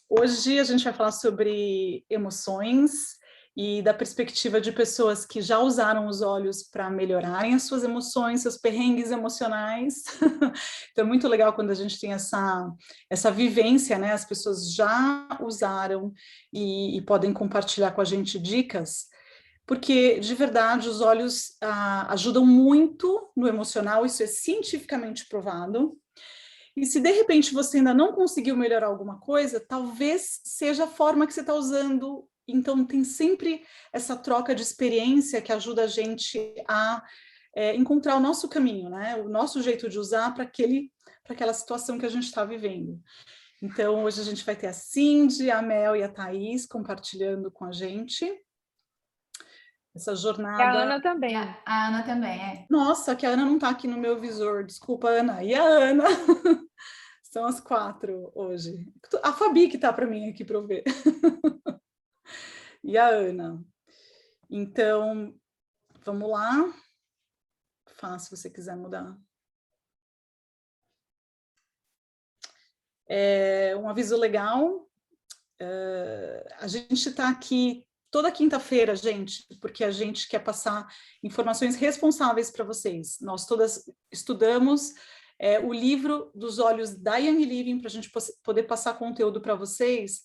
Hoje a gente vai falar sobre emoções e da perspectiva de pessoas que já usaram os olhos para melhorarem as suas emoções, seus perrengues emocionais. Então é muito legal quando a gente tem essa vivência, né? As pessoas já usaram e podem compartilhar com a gente dicas, porque de verdade os olhos ajudam muito no emocional, isso é cientificamente provado. E se de repente você ainda não conseguiu melhorar alguma coisa, talvez seja a forma que você está usando. Então, tem sempre essa troca de experiência que ajuda a gente a encontrar o nosso caminho, né? O nosso jeito de usar para aquela situação que a gente está vivendo. Então, hoje a gente vai ter a Cindy, a Mel e a Thaís compartilhando com a gente essa E a jornada. Ana também. A Ana também, é. Nossa, que a Ana não está aqui no meu visor. Desculpa, Ana. E a Ana? São as 4 hoje. A Fabi que está para mim aqui para eu ver. E a Ana. Então, vamos lá. Se você quiser mudar. Um aviso legal. A gente está aqui toda quinta-feira, gente, porque a gente quer passar informações responsáveis para vocês. Nós todas estudamos o livro dos olhos da Young Living para a gente poder passar conteúdo para vocês,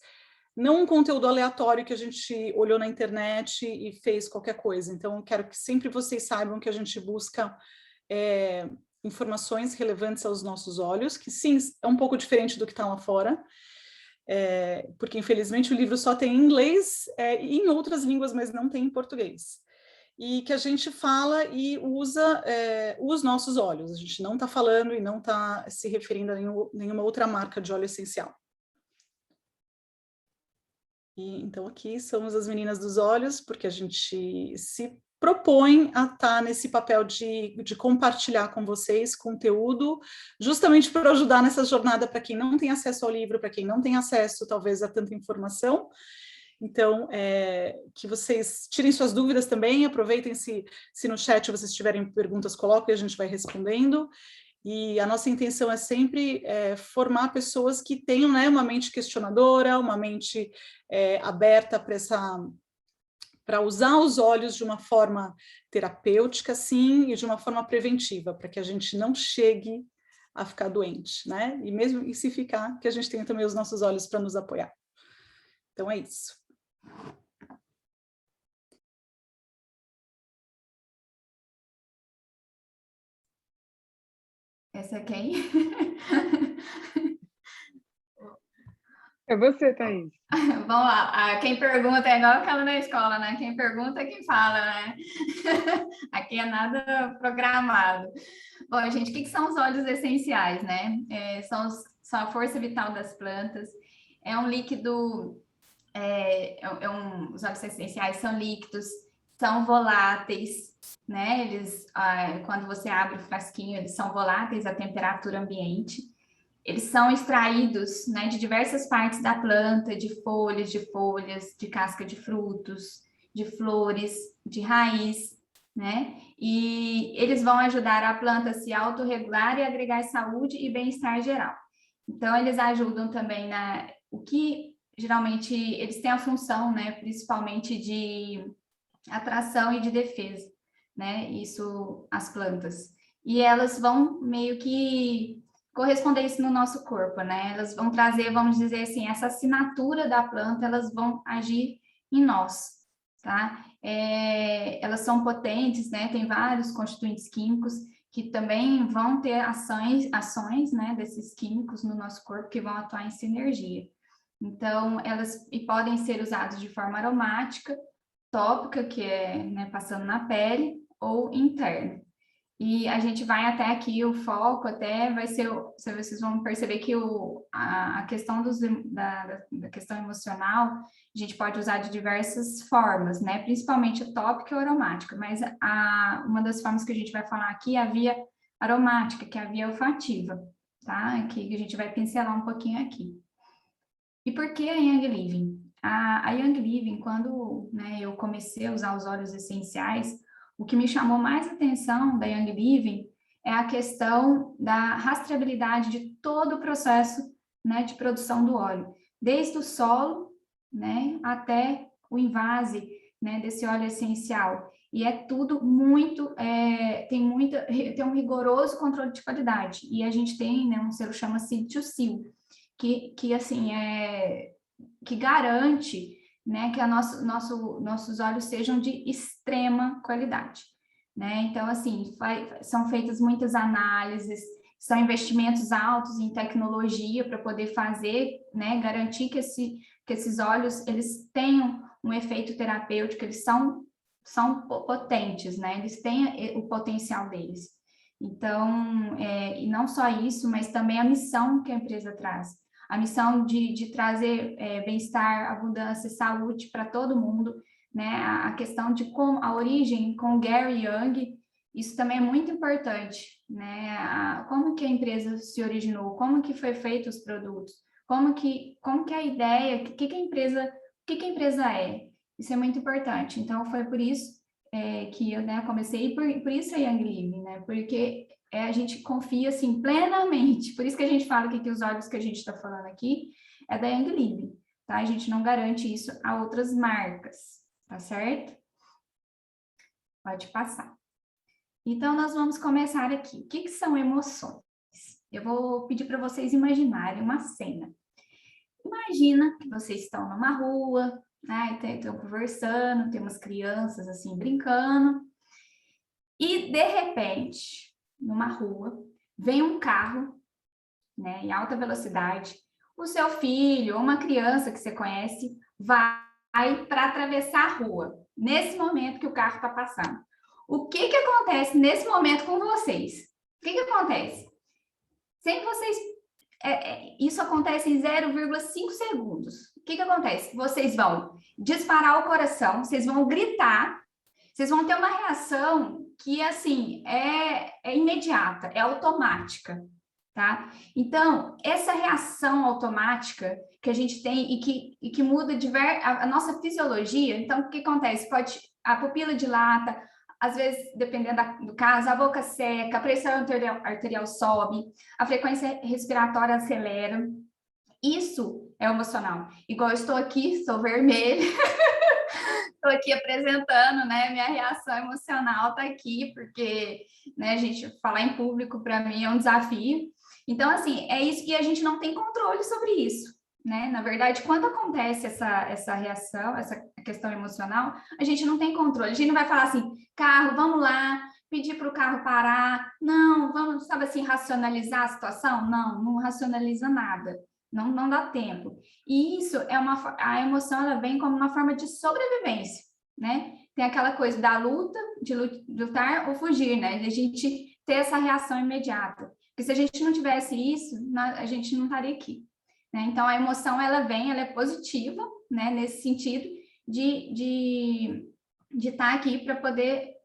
não um conteúdo aleatório que a gente olhou na internet e fez qualquer coisa. Então, eu quero que sempre vocês saibam que a gente busca informações relevantes aos nossos olhos, que sim, é um pouco diferente do que está lá fora, porque infelizmente o livro só tem em inglês e em outras línguas, mas não tem em português. E que a gente fala e usa os nossos óleos. A gente não está falando e não está se referindo a nenhuma outra marca de óleo essencial. E, então aqui somos as meninas dos olhos, porque a gente se propõe a estar nesse papel de compartilhar com vocês conteúdo, justamente para ajudar nessa jornada para quem não tem acesso ao livro, para quem não tem acesso talvez a tanta informação. Então, que vocês tirem suas dúvidas também, aproveitem se no chat vocês tiverem perguntas, coloquem e a gente vai respondendo. E a nossa intenção é sempre formar pessoas que tenham, né, uma mente questionadora, uma mente aberta para usar os olhos de uma forma terapêutica, sim, e de uma forma preventiva, para que a gente não chegue a ficar doente, né? E mesmo e se ficar, que a gente tenha também os nossos olhos para nos apoiar. Então é isso. Essa é quem? É você, Thaís. Vamos lá. Quem pergunta é igual aquela na escola, né? Quem pergunta é quem fala, né? Aqui é nada programado. Bom, gente, o que são os óleos essenciais, né? São a força vital das plantas. É um líquido... os óleos essenciais são líquidos, são voláteis, né? Eles, quando você abre o frasquinho, eles são voláteis à temperatura ambiente. Eles são extraídos, né, de diversas partes da planta, de folhas, de casca de frutos, de flores, de raiz, né? E eles vão ajudar a planta a se autorregular e agregar saúde e bem-estar geral. Então, eles ajudam também o que geralmente eles têm a função, né, principalmente de atração e de defesa, né? Isso, as plantas. E elas vão meio que corresponder isso no nosso corpo, né? Elas vão trazer, vamos dizer assim, essa assinatura da planta, elas vão agir em nós, tá? Elas são potentes, né? Tem vários constituintes químicos que também vão ter ações, né, desses químicos no nosso corpo que vão atuar em sinergia. Então, elas podem ser usadas de forma aromática, tópica, que é, né, passando na pele, ou interna. E a gente vai até aqui, o foco até vai ser, vocês vão perceber que a questão da questão emocional, a gente pode usar de diversas formas, né? Principalmente a tópica e a aromática, mas uma das formas que a gente vai falar aqui é a via aromática, que é a via olfativa, tá? Que a gente vai pincelar um pouquinho aqui. E por que a Young Living? A Young Living, quando, né, eu comecei a usar os óleos essenciais, o que me chamou mais atenção da Young Living é a questão da rastreabilidade de todo o processo, né, de produção do óleo, desde o solo, né, até o envase, né, desse óleo essencial. E é tudo muito, tem um rigoroso controle de qualidade. E a gente tem, né, um selo chama Seed2Seal, que assim, que garante, né, que nossos óleos sejam de extrema qualidade, né? Então, assim, são feitas muitas análises, são investimentos altos em tecnologia para poder fazer, né, garantir que esses óleos, eles tenham um efeito terapêutico, eles são potentes, né? Eles têm o potencial deles. Então, e não só isso, mas também a missão que a empresa traz. A missão de trazer bem-estar, abundância, saúde para todo mundo, né? A questão de como a origem com o Gary Young, isso também é muito importante, né? Como que a empresa se originou, como que foi feito os produtos, como que a ideia, o que a empresa é. Isso é muito importante. Então, foi por isso que eu, né, comecei, e por isso a Young Living, né? Porque a gente confia, assim, plenamente. Por isso que a gente fala que os óleos que a gente está falando aqui é da Young Living, tá? A gente não garante isso a outras marcas, tá certo? Pode passar. Então, nós vamos começar aqui. O que são emoções? Eu vou pedir para vocês imaginarem uma cena. Imagina que vocês estão numa rua, né, estão conversando, tem umas crianças assim brincando, e de repente, numa rua, vem um carro, né, em alta velocidade, o seu filho ou uma criança que você conhece vai para atravessar a rua, nesse momento que o carro está passando. O que acontece nesse momento com vocês? O que acontece? Sem vocês isso acontece em 0,5 segundos. O que acontece? Vocês vão disparar o coração, vocês vão gritar, vocês vão ter uma reação que, assim, é imediata, é automática, tá? Então, essa reação automática que a gente tem e que muda a nossa fisiologia, então, o que acontece? A pupila dilata, às vezes, dependendo do caso, a boca seca, a pressão arterial sobe, a frequência respiratória acelera. Isso é emocional. Igual eu estou aqui, estou vermelha, estou aqui apresentando, né? Minha reação emocional está aqui, porque, né, a gente falar em público para mim é um desafio. Então, assim, é isso, e a gente não tem controle sobre isso, né? Na verdade, quando acontece essa reação, essa questão emocional, a gente não tem controle. A gente não vai falar assim, carro, vamos lá, pedir para o carro parar. Não, vamos, sabe assim, racionalizar a situação? Não racionaliza nada. Não dá tempo. E isso a emoção, ela vem como uma forma de sobrevivência, né? Tem aquela coisa da luta, de lutar ou fugir, né? De a gente ter essa reação imediata. Porque se a gente não tivesse isso, a gente não estaria aqui. Né? Então, a emoção, ela é positiva, né? Nesse sentido de estar aqui para poder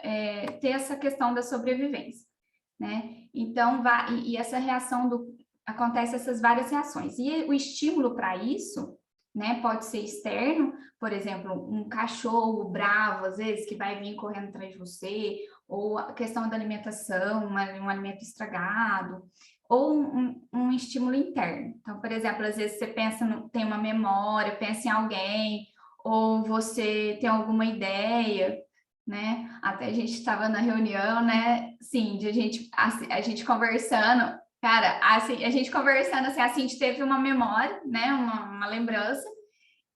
ter essa questão da sobrevivência, né? Então, essa reação acontece essas várias reações. E o estímulo para isso, né, pode ser externo, por exemplo, um cachorro bravo, às vezes, que vai vir correndo atrás de você, ou a questão da alimentação, um alimento estragado, ou um estímulo interno. Então, por exemplo, às vezes você tem uma memória, pensa em alguém, ou você tem alguma ideia, né? Até a gente estava na reunião, né? Sim, a gente conversando, cara, assim, a gente conversando, assim, a Cindy teve uma memória, né? Uma lembrança.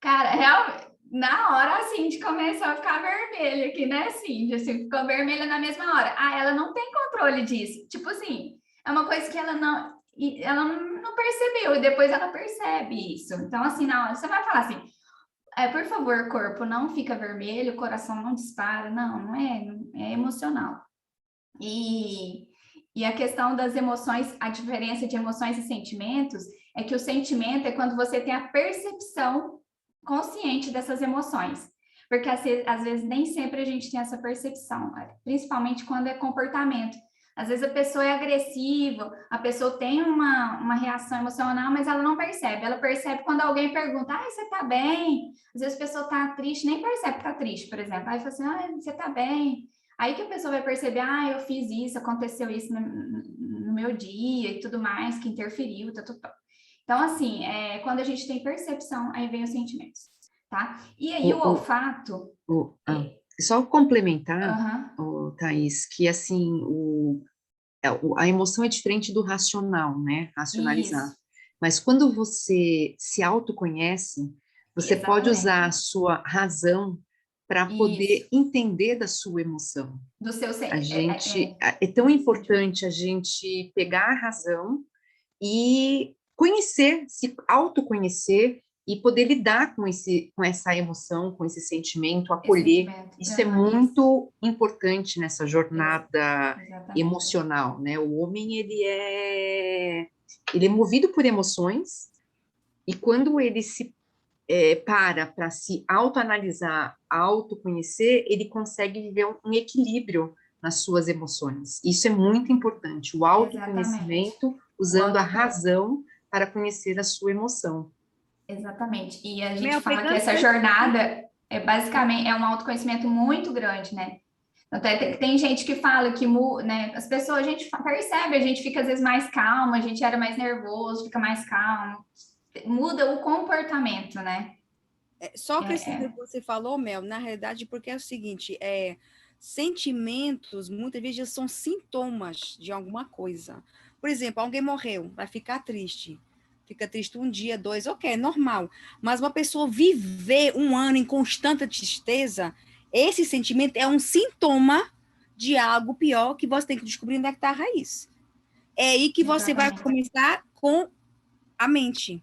Cara, realmente, na hora a Cindy começou a ficar vermelha aqui, né, Cindy? Assim, ficou vermelha na mesma hora. Ela não tem controle disso. Tipo assim, é uma coisa que ela não percebeu, e depois ela percebe isso. Então, assim, na hora, você vai falar assim, por favor, corpo, não fica vermelho, o coração não dispara. Não é emocional. E a questão das emoções, a diferença de emoções e sentimentos é que o sentimento é quando você tem a percepção consciente dessas emoções. Porque às vezes nem sempre a gente tem essa percepção, principalmente quando é comportamento. Às vezes a pessoa é agressiva, a pessoa tem uma reação emocional, mas ela não percebe. Ela percebe quando alguém pergunta, você tá bem? Às vezes a pessoa tá triste, nem percebe que tá triste, por exemplo. Aí fala assim, você tá bem? Aí que a pessoa vai perceber, eu fiz isso, aconteceu isso no meu dia e tudo mais, que interferiu, Então, assim, quando a gente tem percepção, aí vem os sentimentos, tá? E aí o olfato... Só complementar, Aham, Thaís, que assim, a emoção é diferente do racional, né? Racionalizar. isso, Mas quando você se autoconhece, você pode usar a exatamente. sua razão para Isso, poder entender da sua emoção. do seu... A gente, é tão importante a gente pegar a razão e conhecer, se autoconhecer e poder lidar com essa emoção, com esse sentimento, esse acolher. sentimento. Isso é Aham, isso, muito importante nessa jornada exatamente. emocional, né? O homem, ele é movido por emoções e quando ele se para se autoanalisar, autoconhecer, ele consegue viver um equilíbrio nas suas emoções. Isso é muito importante, o Exatamente. autoconhecimento O usando a autoconhecimento. razão para conhecer a sua emoção. Exatamente. E a gente Mel, fala que pegando essa esse... jornada basicamente um autoconhecimento muito grande, né? Até tem gente que fala que, né, as pessoas, a gente percebe, a gente fica às vezes mais calma, a gente era mais nervoso, fica mais calmo, muda o comportamento, né? Só acrescentando o que você falou, Mel, na realidade, porque é o seguinte, sentimentos, muitas vezes, são sintomas de alguma coisa. Por exemplo, alguém morreu, vai ficar triste. Fica triste um dia, dois, ok, é normal. Mas uma pessoa viver um ano em constante tristeza, esse sentimento é um sintoma de algo pior que você tem que descobrir onde é que está a raiz. É aí que você vai Exatamente. começar com a mente,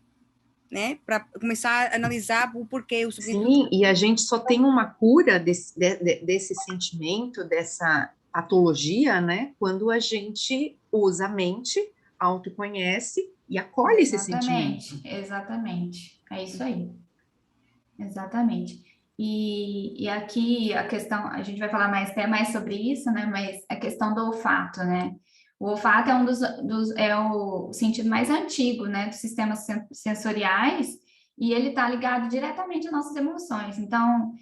né? Para começar a analisar o porquê, o substituto. Sim, e a gente só tem uma cura desse sentimento, dessa patologia, né? Quando a gente usa a mente, autoconhece e acolhe esse sentimento. Exatamente, exatamente. É isso aí. Exatamente. E aqui a questão, a gente vai falar até mais sobre isso, né? Mas a questão do olfato, né? O olfato é é o sentido mais antigo, né? Dos sistemas sensoriais, e ele está ligado diretamente às nossas emoções. Então,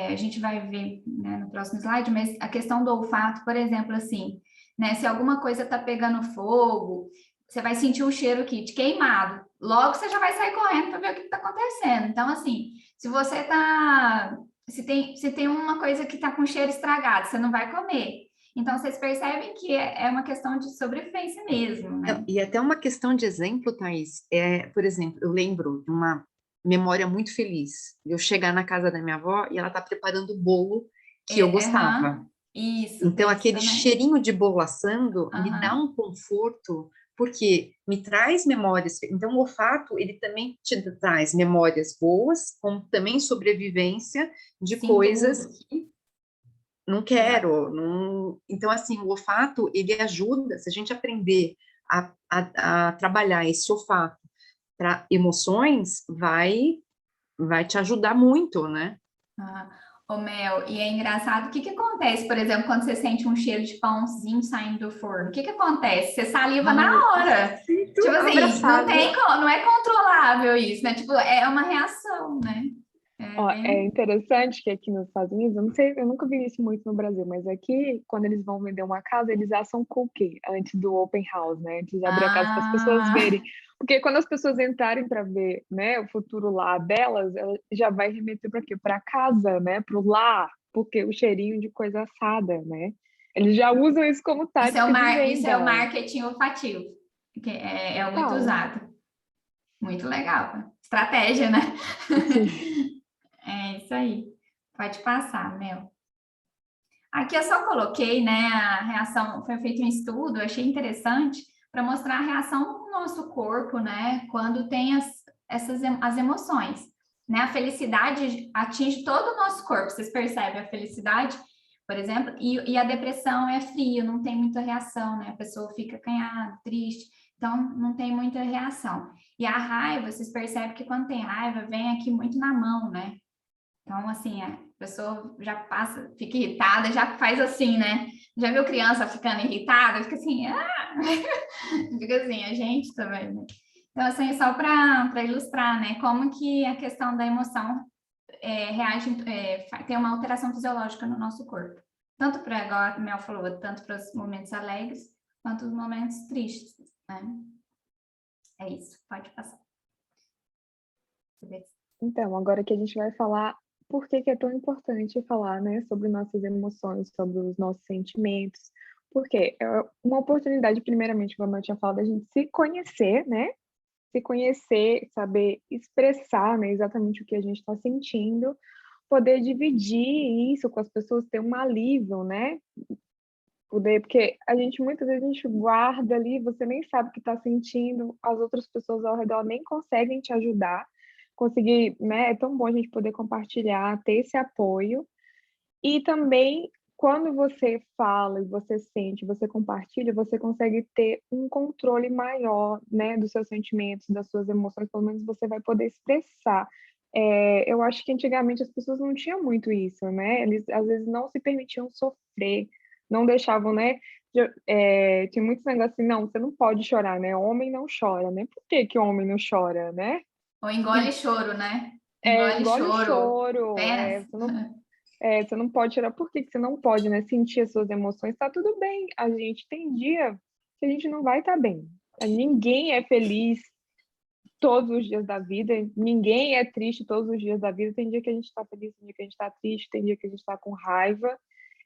a gente vai ver, né, no próximo slide, mas a questão do olfato, por exemplo, assim, né? Se alguma coisa está pegando fogo, você vai sentir o cheiro aqui de queimado. Logo você já vai sair correndo para ver o que está acontecendo. Então, assim, se você tá. Se tem uma coisa que está com cheiro estragado, você não vai comer. Então, vocês percebem que é uma questão de sobrevivência mesmo, né? E até uma questão de exemplo, Thaís, por exemplo, eu lembro de uma memória muito feliz, eu chegar na casa da minha avó e ela tá preparando o bolo que eu gostava. Aham, isso, Então, tem isso aquele também. cheirinho de bolo assando me dá Aham, um conforto, porque me traz memórias. Então, o olfato, ele também te traz memórias boas, como também sobrevivência de sim, coisas tudo. que não Exato. quero. Não... Então, assim, o olfato, ele ajuda, se a gente aprender a trabalhar esse olfato para emoções, vai te ajudar muito, né? Ah, ô Mel, e é engraçado, o que que acontece, por exemplo, quando você sente um cheiro de pãozinho saindo do forno? O que que acontece? Você saliva na Ai, hora. sinto Tipo assim, não abraçada. tem, não é controlável isso, né? Tipo, é uma reação, né? É Ó, é bem... interessante que aqui nos Estados Unidos, eu não sei, eu nunca vi isso muito no Brasil, mas aqui, quando eles vão vender uma casa, eles assam cookie antes do open house, né? Antes de abrir a casa para as pessoas Ah, verem. Porque quando as pessoas entrarem para ver, né, o futuro lá delas, ela já vai remeter para quê? Para casa, né? Para o lar, porque o cheirinho de coisa assada, né? Eles já usam isso como tática de isso é o venda. marketing olfativo, que é muito Tal. usado. Muito legal. Estratégia, né? Sim. É isso aí. Pode passar, Mel. Aqui eu só coloquei, né, a reação, foi feito um estudo, eu achei interessante, para mostrar a reação do nosso corpo, né, quando tem as emoções, né, a felicidade atinge todo o nosso corpo, vocês percebem a felicidade, por exemplo, e a depressão é frio, não tem muita reação, né, a pessoa fica acanhada, triste, então não tem muita reação. E a raiva, vocês percebem que quando tem raiva, vem aqui muito na mão, né, então, assim, a pessoa já passa, fica irritada, já faz assim, né? Já viu criança ficando irritada? Fica assim, ah! Fica assim, a gente também, né? Então, assim, só para ilustrar, né? Como que a questão da emoção reage, tem uma alteração fisiológica no nosso corpo. Tanto para, igual a Mel falou, tanto para os momentos alegres, quanto os momentos tristes, né? É isso, pode passar. Então, agora que a gente vai falar por que é tão importante falar, né, sobre nossas emoções, sobre os nossos sentimentos, porque é uma oportunidade, primeiramente, como eu tinha falado, a gente se conhecer, né, se conhecer, saber expressar, né, exatamente o que a gente está sentindo, poder dividir isso com as pessoas, ter um alívio, né, poder, porque a gente muitas vezes a gente guarda ali, você nem sabe o que está sentindo, as outras pessoas ao redor nem conseguem te ajudar, conseguir, né, é tão bom a gente poder compartilhar, ter esse apoio, e também quando você fala e você sente, você compartilha, você consegue ter um controle maior, né, dos seus sentimentos, das suas emoções, pelo menos você vai poder expressar. Eu acho que antigamente as pessoas não tinham muito isso, né, eles às vezes não se permitiam sofrer, não deixavam, né, tinha muitos negócios assim: "Não, você não pode chorar, né, homem não chora", né, por que que homem não chora, né? Ou engole choro, né? Engole Engole o choro. choro, Apenas. você não pode chorar, por que que você não pode, né, sentir as suas emoções? Tá tudo bem, a gente tem dia que a gente não vai estar bem. Ninguém é feliz todos os dias da vida, ninguém é triste todos os dias da vida. Tem dia que a gente está feliz, tem dia que a gente está triste, tem dia que a gente está com raiva.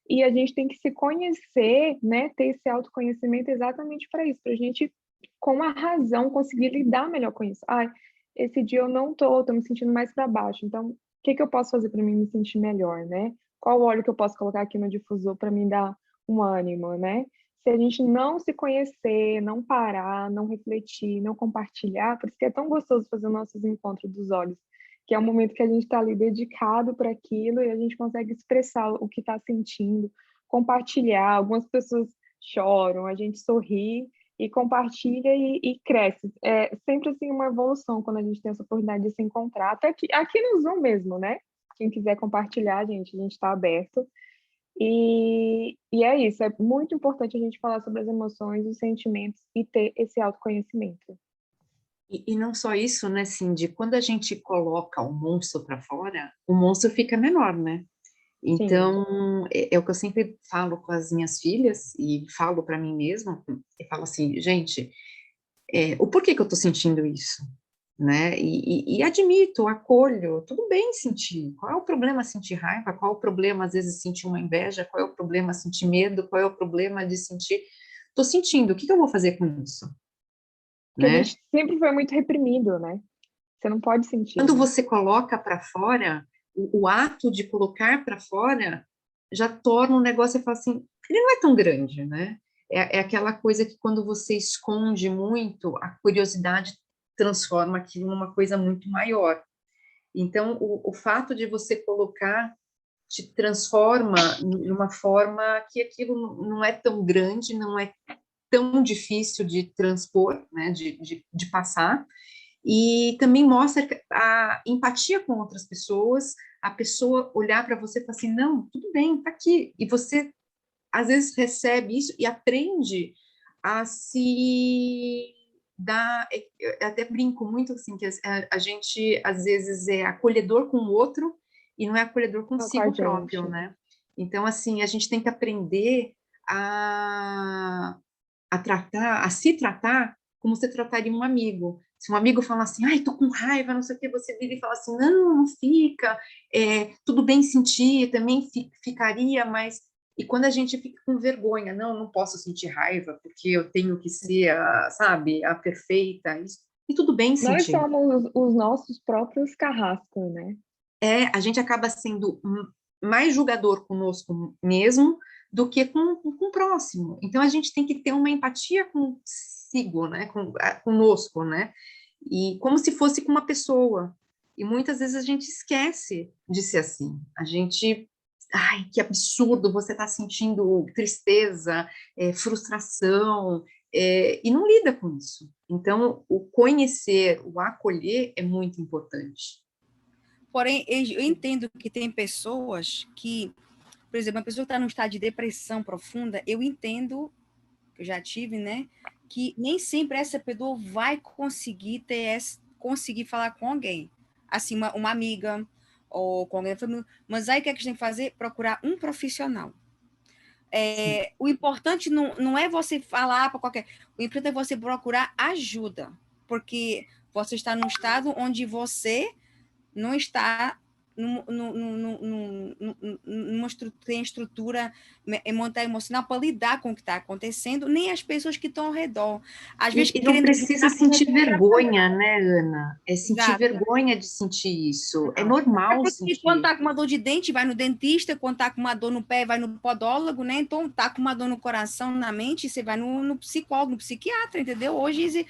E a gente tem que se conhecer, né, ter esse autoconhecimento exatamente para isso, para a gente, com a razão, conseguir lidar melhor com isso. "Ai, esse dia eu não tô me sentindo mais para baixo, então o que que eu posso fazer para mim me sentir melhor, né? Qual óleo que eu posso colocar aqui no difusor para me dar um ânimo, né?" Se a gente não se conhecer, não parar, não refletir, não compartilhar, por isso que é tão gostoso fazer nossos encontros dos olhos, que é um momento que a gente está ali dedicado para aquilo e a gente consegue expressar o que está sentindo, compartilhar. Algumas pessoas choram, a gente sorri e compartilha e cresce. É sempre assim uma evolução quando a gente tem essa oportunidade de se encontrar, até aqui no Zoom mesmo, né? Quem quiser compartilhar, gente, a gente está aberto. E é isso, é muito importante a gente falar sobre as emoções, os sentimentos e ter esse autoconhecimento. E não só isso, né, Cindy? Quando a gente coloca o monstro para fora, o monstro fica menor, né? Então, é o que eu sempre falo com as minhas filhas e falo para mim mesma, eu falo assim, gente, o porquê que eu estou sentindo isso, né? E admito, acolho, tudo bem sentir. Qual é o problema sentir raiva? Qual é o problema, às vezes, sentir uma inveja? Qual é o problema sentir medo? Qual é o problema de sentir... Estou sentindo, o que eu vou fazer com isso? Porque a Né? gente sempre foi muito reprimido, né? Você não pode sentir. Quando você coloca para fora, o ato de colocar para fora já torna um negócio e fala assim, ele não é tão grande, né? É aquela coisa que quando você esconde muito, a curiosidade transforma aquilo numa coisa muito maior. Então, o fato de você colocar te transforma numa forma que aquilo não é tão grande, não é tão difícil de transpor, né, de passar, e também mostra a empatia com outras pessoas, a pessoa olhar para você e falar assim, não, tudo bem, tá aqui, e você às vezes recebe isso e aprende a se dar, eu até brinco muito assim, que a gente às vezes é acolhedor com o outro e não é acolhedor consigo próprio, né? Então, assim, a gente tem que aprender a tratar, a se tratar como você trataria um amigo. Se um amigo fala assim, ai, tô com raiva, não sei o que, você vira e fala assim, não fica, tudo bem sentir, também ficaria, mas... E quando a gente fica com vergonha, não posso sentir raiva, porque eu tenho que ser, sabe, a perfeita, isso, e tudo bem sentir. Nós somos os nossos próprios carrascos, né? A gente acaba sendo mais julgador conosco mesmo do que com o próximo. Então, a gente tem que ter uma empatia consigo, né? Conosco, né? E como se fosse com uma pessoa. E muitas vezes a gente esquece de ser assim. A gente... Ai, que absurdo, você está sentindo tristeza, frustração, e não lida com isso. Então, o conhecer, o acolher é muito importante. Porém, eu entendo que tem pessoas que, por exemplo, uma pessoa que está num estado de depressão profunda, eu entendo, eu já tive, né, que nem sempre essa pessoa vai conseguir conseguir falar com alguém. Assim, uma amiga, ou com alguém da família. Mas aí o que a gente tem que fazer? Procurar um profissional. O importante não é você falar para qualquer... O importante é você procurar ajuda. porque você está num estado onde você não está tem estrutura mental emocional para lidar com o que está acontecendo, nem as pessoas que estão ao redor. Às vezes, E não precisa sentir vergonha, né, Ana? É sentir Exato. vergonha de sentir isso. É normal sentir. Quando está com uma dor de dente, vai no dentista. Quando está com uma dor no pé, vai no podólogo, né? Então, está com uma dor no coração, na mente, você vai no psicólogo, no psiquiatra, entendeu? Hoje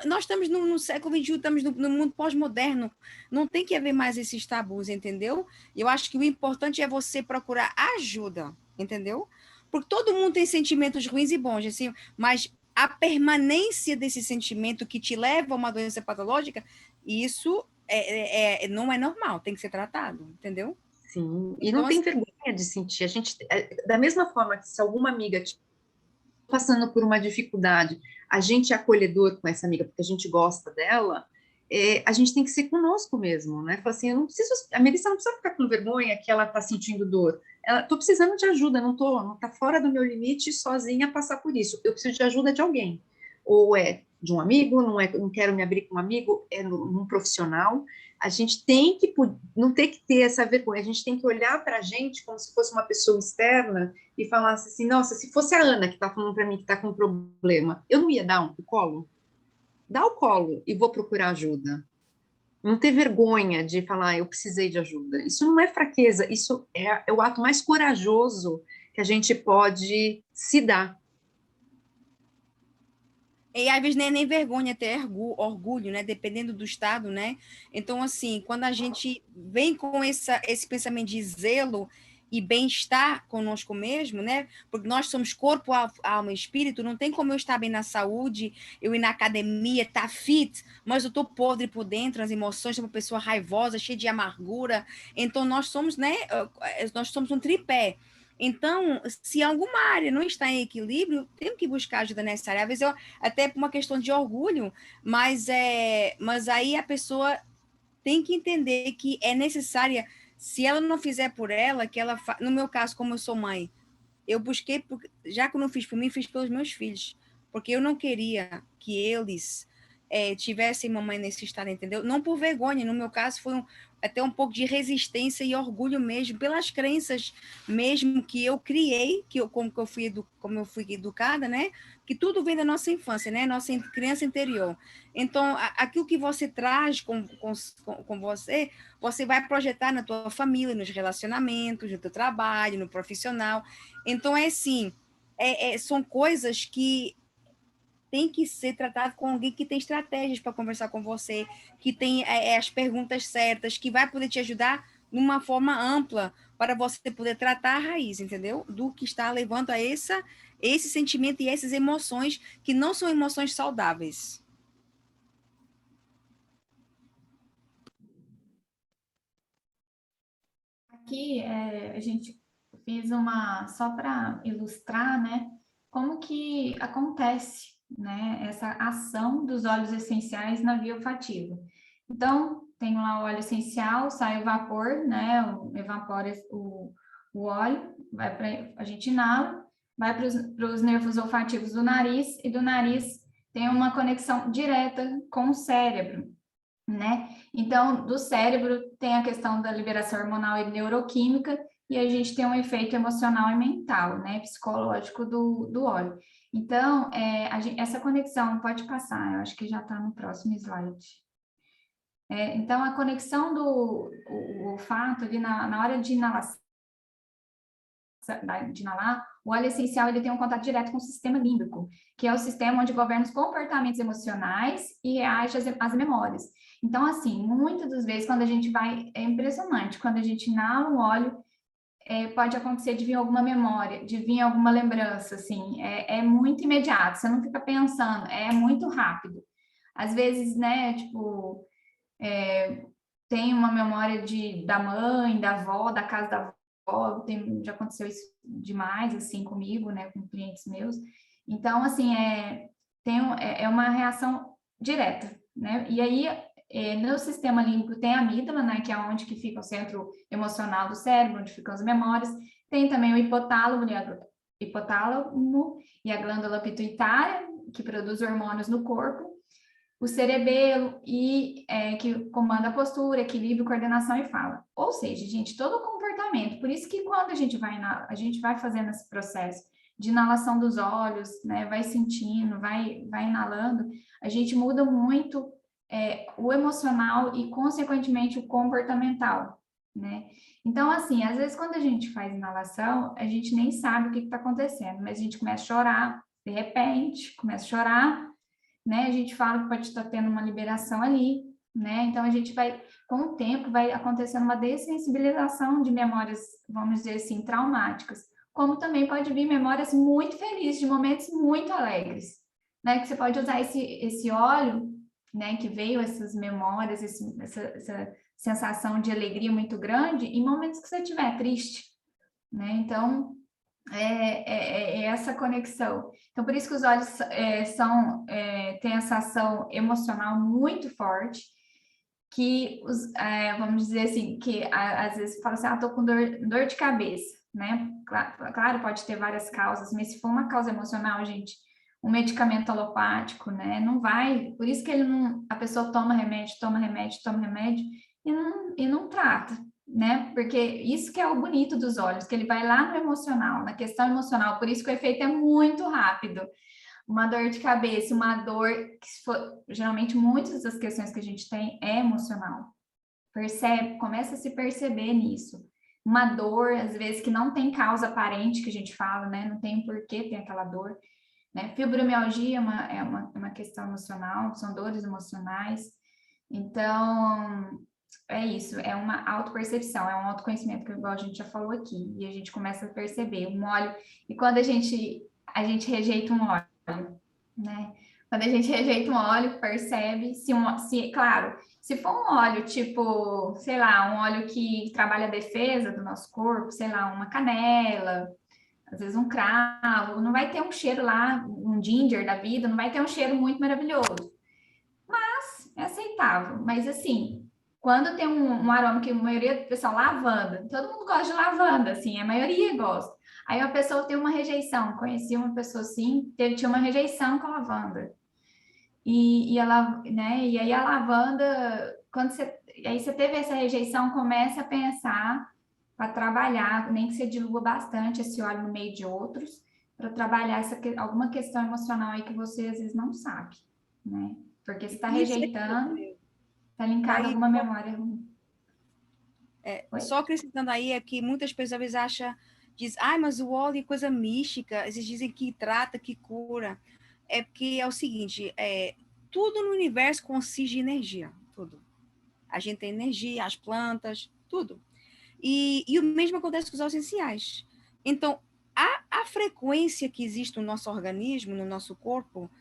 nós estamos no século XXI, estamos no mundo pós-moderno. Não tem que haver mais esses tabus, entendeu? E eu acho que o importante é você procurar ajuda, entendeu? Porque todo mundo tem sentimentos ruins e bons, assim, mas a permanência desse sentimento que te leva a uma doença patológica, isso não é normal, tem que ser tratado, entendeu? Sim, e Então, não tem assim, vergonha de sentir. A gente, da mesma forma que se alguma amiga passando por uma dificuldade, a gente é acolhedor com essa amiga porque a gente gosta dela, a gente tem que ser conosco mesmo, né? Falar assim, eu não preciso, a Melissa não precisa ficar com vergonha que ela está sentindo dor. Estou precisando de ajuda, não está fora do meu limite sozinha passar por isso. Eu preciso de ajuda de alguém. Ou é de um amigo, não quero me abrir com um amigo, é num profissional. A gente tem que não ter que ter essa vergonha, a gente tem que olhar para a gente como se fosse uma pessoa externa e falar assim, nossa, se fosse a Ana que está falando para mim que está com um problema, eu não ia dar o colo? Dá o colo e vou procurar ajuda. Não ter vergonha de falar, eu precisei de ajuda. Isso não é fraqueza, isso é o ato mais corajoso que a gente pode se dar. e às vezes nem vergonha, até orgulho, né? Dependendo do estado, né? Então, assim, quando a gente vem com esse pensamento de zelo e bem-estar conosco mesmo, né? Porque nós somos corpo, alma e espírito, não tem como eu estar bem na saúde, eu ir na academia, estar fit, mas eu tô podre por dentro, as emoções, sou uma pessoa raivosa, cheia de amargura. Então, nós somos, né? Nós somos um tripé. Então, se alguma área não está em equilíbrio, temos que buscar ajuda nessa área. Às vezes, até por uma questão de orgulho, mas aí a pessoa tem que entender que é necessária, se ela não fizer por ela, que ela no meu caso, como eu sou mãe, eu busquei, já que eu não fiz por mim, fiz pelos meus filhos, porque eu não queria que eles tivessem mamãe nesse estado, entendeu? Não por vergonha, no meu caso foi até um pouco de resistência e orgulho mesmo, pelas crenças mesmo que eu criei, como eu fui educada, né? Que tudo vem da nossa infância, né? Nossa criança interior. Então, aquilo que você traz com você, você vai projetar na tua família, nos relacionamentos, no teu trabalho, no profissional. Então, assim, são coisas que tem que ser tratado com alguém que tem estratégias para conversar com você, que tem as perguntas certas, que vai poder te ajudar de uma forma ampla para você poder tratar a raiz, entendeu? Do que está levando a esse sentimento e essas emoções que não são emoções saudáveis. Aqui a gente fez só para ilustrar, né, como que acontece, né, essa ação dos óleos essenciais na via olfativa. Então, tem lá o óleo essencial, sai o vapor, né, evapora o óleo, a gente inala, vai para os nervos olfativos do nariz, e do nariz tem uma conexão direta com o cérebro, né? Então, do cérebro tem a questão da liberação hormonal e neuroquímica, e a gente tem um efeito emocional e mental, né? Psicológico do óleo. Então, essa conexão, pode passar, eu acho que já está no próximo slide. Então, a conexão do olfato ali na hora de inalação, o óleo essencial ele tem um contato direto com o sistema límbico, que é o sistema onde governa os comportamentos emocionais e reage às memórias. Então, assim, muitas das vezes, quando a gente vai, é impressionante, quando a gente inala um óleo, pode acontecer de vir alguma memória, de vir alguma lembrança, assim, é muito imediato, você não fica pensando, é muito rápido. Às vezes, né, tipo, tem uma memória da mãe, da avó, da casa da avó, já aconteceu isso demais, assim, comigo, né, com clientes meus. Então, assim, é uma reação direta, né? E aí, no sistema límbico tem a amígdala, né, que é onde que fica o centro emocional do cérebro, onde ficam as memórias. Tem também o hipotálamo e a glândula pituitária, que produz hormônios no corpo. o cerebelo, e que comanda a postura, equilíbrio, coordenação e fala. Ou seja, gente, todo o comportamento. Por isso que quando a gente vai fazendo esse processo de inalação dos olhos, né, vai sentindo, vai inalando, a gente muda muito o emocional e, consequentemente, o comportamental, né? Então, assim, às vezes quando a gente faz inalação, a gente nem sabe o que está acontecendo, mas a gente começa a chorar, de repente, começa a chorar, né? A gente fala que pode estar tendo uma liberação ali, né? Então, a gente vai, com o tempo, vai acontecendo uma dessensibilização de memórias, vamos dizer assim, traumáticas, como também pode vir memórias muito felizes, de momentos muito alegres, né? Que você pode usar esse óleo, né? Que veio essas memórias, essa sensação de alegria muito grande em momentos que você estiver triste, né? Então, é essa conexão. Então, por isso que os olhos têm essa ação emocional muito forte, que, vamos dizer assim, que às vezes fala assim, tô com dor de cabeça, né? Claro, pode ter várias causas, mas se for uma causa emocional, gente, um medicamento alopático, né? Não vai, por isso que a pessoa toma remédio e não trata, né? Porque isso que é o bonito dos olhos, que ele vai lá no emocional, na questão emocional, por isso que o efeito é muito rápido. Uma dor de cabeça, uma dor geralmente muitas das questões que a gente tem é emocional. Começa a se perceber nisso. Uma dor, às vezes, que não tem causa aparente, que a gente fala, né? Não tem porquê ter aquela dor, né? Fibromialgia é uma questão emocional, são dores emocionais. Então, é isso, é uma autopercepção, é um autoconhecimento, que igual a gente já falou aqui, e a gente começa a perceber um óleo, e quando a gente rejeita um óleo, né? Quando a gente rejeita um óleo, percebe claro, se for um óleo tipo, sei lá, um óleo que trabalha a defesa do nosso corpo, sei lá, uma canela, às vezes um cravo, não vai ter um cheiro lá, um ginger da vida, não vai ter um cheiro muito maravilhoso, mas é aceitável. Mas assim, quando tem um aroma que a maioria do pessoal, lavanda, todo mundo gosta de lavanda, assim, a maioria gosta. Aí a pessoa tem uma rejeição, conheci uma pessoa assim, tinha uma rejeição com a lavanda. E ela, né, e aí a lavanda, aí você teve essa rejeição, comece a pensar para trabalhar, nem que você dilua bastante esse óleo no meio de outros, para trabalhar alguma questão emocional aí que você às vezes não sabe, né? Porque você está rejeitando, está linkado a alguma memória ruim. Só acrescentando aí é que muitas pessoas às vezes acham, diz, mas o óleo é coisa mística, eles dizem que trata, que cura. É porque é o seguinte, tudo no universo consiste em energia, tudo. A gente tem energia, as plantas, tudo. E o mesmo acontece com os óleos essenciais. Então, a frequência que existe no nosso organismo, no nosso corpo,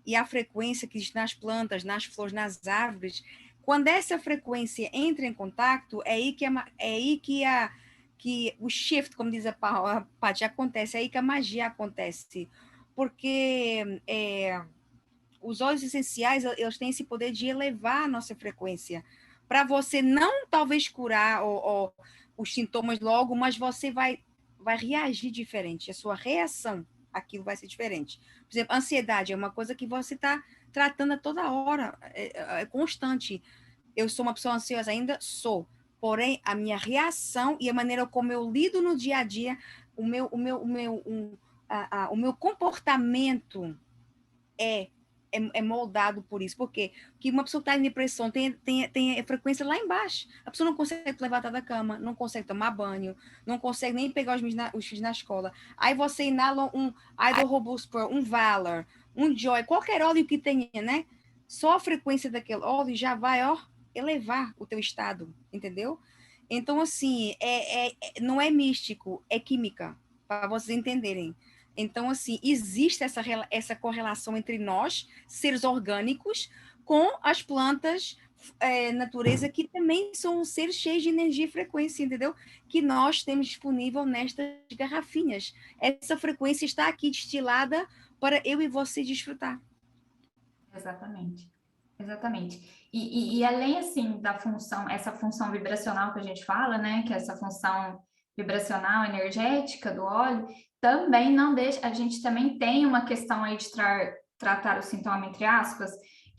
e a frequência que existe nas plantas, nas flores, nas árvores, quando essa frequência entra em contato, é aí que o shift, como diz a Paty, acontece, é aí que a magia acontece. Porque os óleos essenciais, eles têm esse poder de elevar a nossa frequência, para você não talvez curar os sintomas logo, mas você vai reagir diferente, a sua reação àquilo vai ser diferente. Por exemplo, ansiedade é uma coisa que você está tratando a toda hora, é constante. Eu sou uma pessoa ansiosa ainda? Sou. Porém, a minha reação e a maneira como eu lido no dia a dia, o meu comportamento é moldado por isso. Por quê? Porque uma pessoa que está em depressão tem a frequência lá embaixo. A pessoa não consegue levantar da cama, não consegue tomar banho, não consegue nem pegar os filhos na escola. Aí você inala um Idol Robuspro, um Valor, um Joy, qualquer óleo que tenha, né? Só a frequência daquele óleo já vai, elevar o teu estado, entendeu? Então, assim, não é místico, é química, para vocês entenderem. Então, assim, existe essa correlação entre nós, seres orgânicos, com as plantas, natureza, que também são seres cheios de energia e frequência, entendeu? Que nós temos disponível nestas garrafinhas. Essa frequência está aqui destilada para eu e você desfrutar. Exatamente. E além, assim, essa função vibracional que a gente fala, né, que é essa função vibracional energética do óleo, também não deixa, a gente também tem uma questão aí de tratar o sintoma, entre aspas,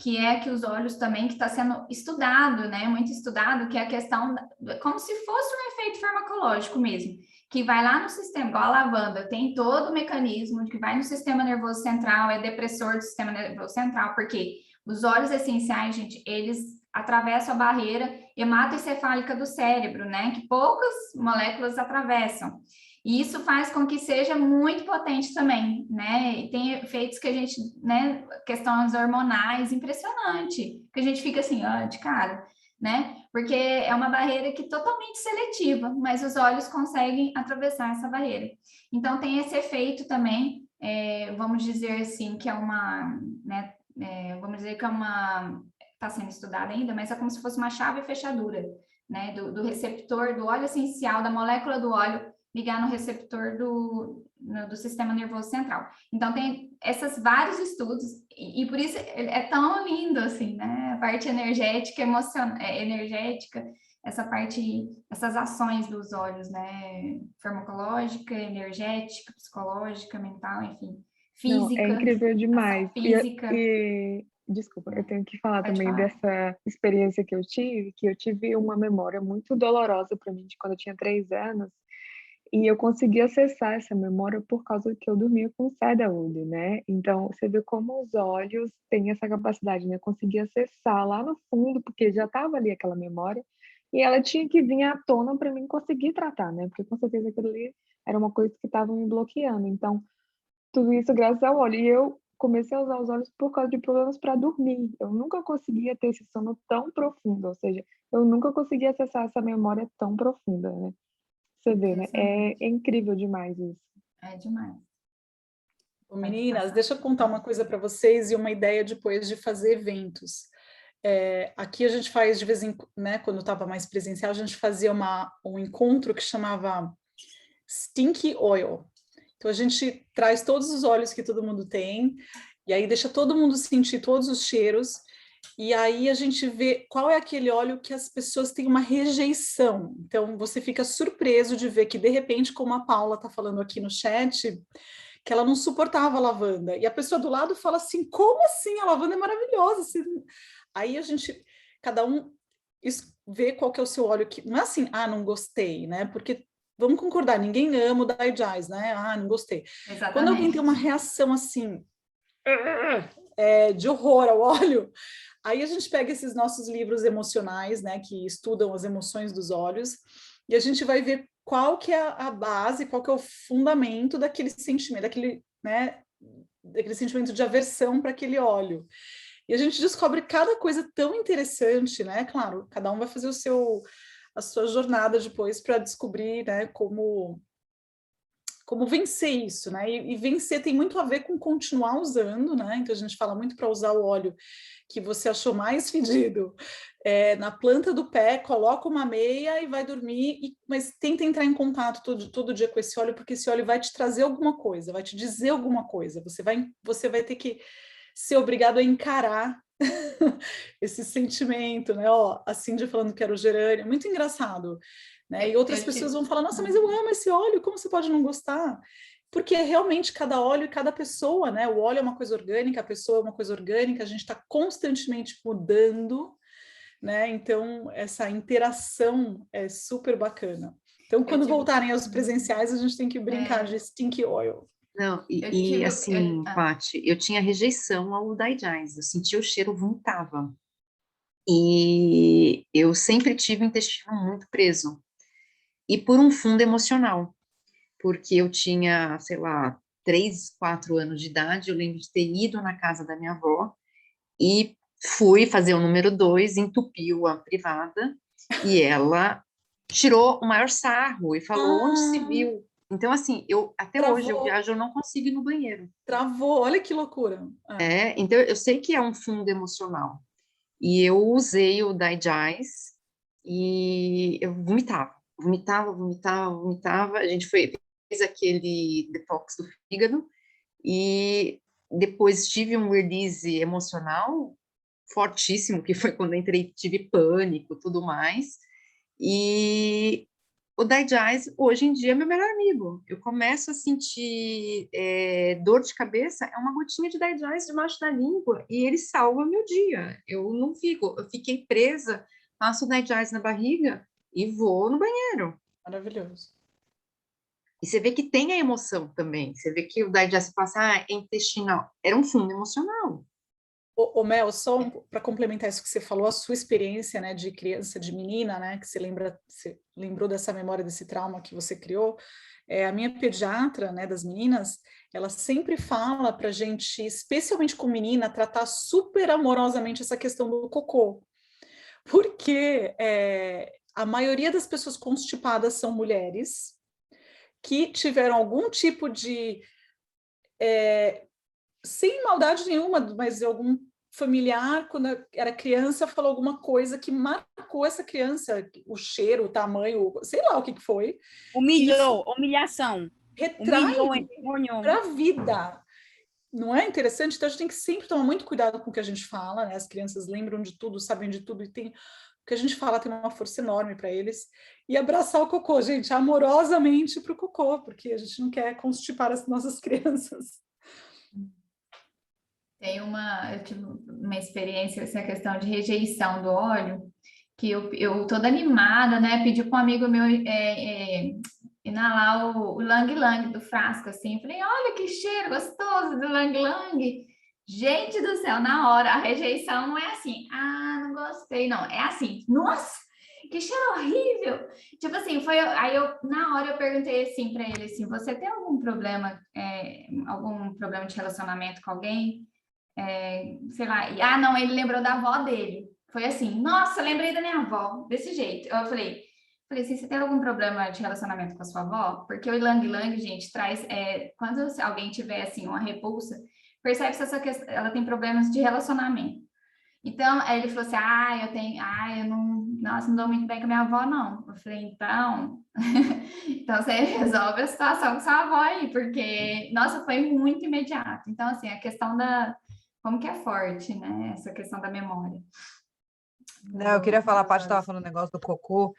que é que os olhos também, que está sendo estudado, né, muito estudado, que é a questão, como se fosse um efeito farmacológico mesmo, que vai lá no sistema, igual a lavanda, tem todo o mecanismo que vai no sistema nervoso central, é depressor do sistema nervoso central, porque os óleos essenciais, gente, eles atravessam a barreira hematoencefálica do cérebro, né, que poucas moléculas atravessam. E isso faz com que seja muito potente também, né? E tem efeitos que a gente, né? Questões hormonais impressionante, que a gente fica assim, ó, de cara, né? Porque é uma barreira que é totalmente seletiva, mas os olhos conseguem atravessar essa barreira. Então tem esse efeito também, vamos dizer assim, que é uma, né? Vamos dizer que é uma, está sendo estudada ainda, mas é como se fosse uma chave fechadura, né? Do receptor do óleo essencial, da molécula do óleo ligar no receptor do sistema nervoso central. Então, tem esses vários estudos, e por isso é tão lindo, assim, né? A parte energética, energética, essa parte, essas ações dos olhos, né? Farmacológica, energética, psicológica, mental, enfim, física. Não, é incrível demais. Física. Desculpa, eu tenho que falar Pode também falar. dessa experiência que eu tive uma memória muito dolorosa para mim de quando eu tinha 3 anos, e eu consegui acessar essa memória por causa que eu dormia com cedarwood, né? Então, você vê como os olhos têm essa capacidade, né? Eu consegui acessar lá no fundo, porque já estava ali aquela memória, e ela tinha que vir à tona para mim conseguir tratar, né? Porque com certeza aquilo ali era uma coisa que estava me bloqueando. Então, tudo isso graças ao olho. E eu comecei a usar os olhos por causa de problemas para dormir. Eu nunca conseguia ter esse sono tão profundo, ou seja, eu nunca conseguia acessar essa memória tão profunda, né? Você vê, né? É incrível demais isso. É demais. Bom, meninas, deixa eu contar uma coisa para vocês e uma ideia depois de fazer eventos. Aqui a gente faz de vez em quando, né, quando estava mais presencial, a gente fazia um encontro que chamava Stinky Oil. Então a gente traz todos os óleos que todo mundo tem, e aí deixa todo mundo sentir todos os cheiros, e aí a gente vê qual é aquele óleo que as pessoas têm uma rejeição. Então você fica surpreso de ver que, de repente, como a Paula está falando aqui no chat, que ela não suportava a lavanda. E a pessoa do lado fala assim, como assim? A lavanda é maravilhosa. Aí a gente, cada um vê qual que é o seu óleo que... Não é assim, não gostei, né? Porque, vamos concordar, ninguém ama o Dai-Jais, né? Não gostei. Exatamente. Quando alguém tem uma reação assim, de horror ao óleo, aí a gente pega esses nossos livros emocionais, né? Que estudam as emoções dos olhos, e a gente vai ver qual que é a base, qual que é o fundamento daquele sentimento, daquele sentimento de aversão para aquele óleo. E a gente descobre cada coisa tão interessante, né? Claro, cada um vai fazer a sua jornada depois para descobrir, né, como vencer isso, né? E vencer tem muito a ver com continuar usando, né? Então a gente fala muito para usar o óleo que você achou mais fedido na planta do pé, coloca uma meia e vai dormir, mas tenta entrar em contato todo dia com esse óleo, porque esse óleo vai te trazer alguma coisa, vai te dizer alguma coisa, você vai ter que ser obrigado a encarar esse sentimento, né? A Cindy falando que era o gerânio, muito engraçado, né? E outras pessoas vão falar, nossa, mas eu amo esse óleo, como você pode não gostar? Porque realmente cada óleo e cada pessoa, né? O óleo é uma coisa orgânica, a pessoa é uma coisa orgânica, a gente está constantemente mudando, né? Então, essa interação é super bacana. Então, quando voltarem aos presenciais, a gente tem que brincar de Stinky Oil. Não, assim, Paty, eu tinha rejeição ao Dai-Jais, eu sentia o cheiro, vomitava. E eu sempre tive o intestino muito preso. E por um fundo emocional, porque eu tinha, sei lá, 3, 4 anos de idade, eu lembro de ter ido na casa da minha avó e fui fazer o número 2, entupiu a privada, e ela tirou o maior sarro e falou, onde se viu? Então, assim, até hoje eu viajo, eu não consigo ir no banheiro. Travou, olha que loucura. Então eu sei que é um fundo emocional. E eu usei o Dai-Jais e eu vomitava. A gente fez aquele detox do fígado e depois tive um release emocional fortíssimo, que foi quando entrei, tive pânico, tudo mais. E O Dai-Jais, hoje em dia, é meu melhor amigo. Eu começo a sentir dor de cabeça, é uma gotinha de Dai-Jais debaixo da língua, e ele salva meu dia. Eu não fico, eu fiquei presa, passo o Dai-Jais na barriga e vou no banheiro. Maravilhoso. E você vê que tem a emoção também. Você vê que o Dai-Jais passa, é intestinal. Era um fundo emocional. Ô Mel, só para complementar isso que você falou, a sua experiência, né, de criança, de menina, né, que você lembrou dessa memória, desse trauma que você criou, a minha pediatra, né, das meninas, ela sempre fala para gente, especialmente com menina, tratar super amorosamente essa questão do cocô, porque a maioria das pessoas constipadas são mulheres que tiveram algum tipo de sem maldade nenhuma, mas algum familiar, quando era criança, falou alguma coisa que marcou essa criança, o cheiro, o tamanho, sei lá o que foi. Humilhou, humilhação. Retrai Humilhou, para a vida. Não é interessante? Então a gente tem que sempre tomar muito cuidado com o que a gente fala, né? As crianças lembram de tudo, sabem de tudo, e tem o que a gente fala tem uma força enorme para eles. E abraçar o cocô, gente, amorosamente para o cocô, porque a gente não quer constipar as nossas crianças. Eu tive uma experiência, essa questão de rejeição do óleo, que eu toda animada, né, pedi para um amigo meu inalar o Lang Lang do frasco, assim, falei, olha que cheiro gostoso do Lang Lang. Gente do céu, na hora, a rejeição não é assim, não gostei, não, é assim, nossa, que cheiro horrível. Tipo assim, na hora eu perguntei assim para ele, assim, você tem algum problema de relacionamento com alguém? Sei lá, não, ele lembrou da avó dele. Foi assim, nossa, lembrei da minha avó, desse jeito. Eu falei assim, você tem algum problema de relacionamento com a sua avó? Porque o Lang Lang, gente, traz, quando alguém tiver, assim, uma repulsa, percebe se ela tem problemas de relacionamento. Então, aí ele falou assim, eu não dou muito bem com a minha avó, não. Eu falei, então você resolve a situação com sua avó aí, porque, nossa, foi muito imediato. Então, assim, a questão como que é forte, né? Essa questão da memória. Não, eu queria falar, a Paty estava falando um negócio do cocô,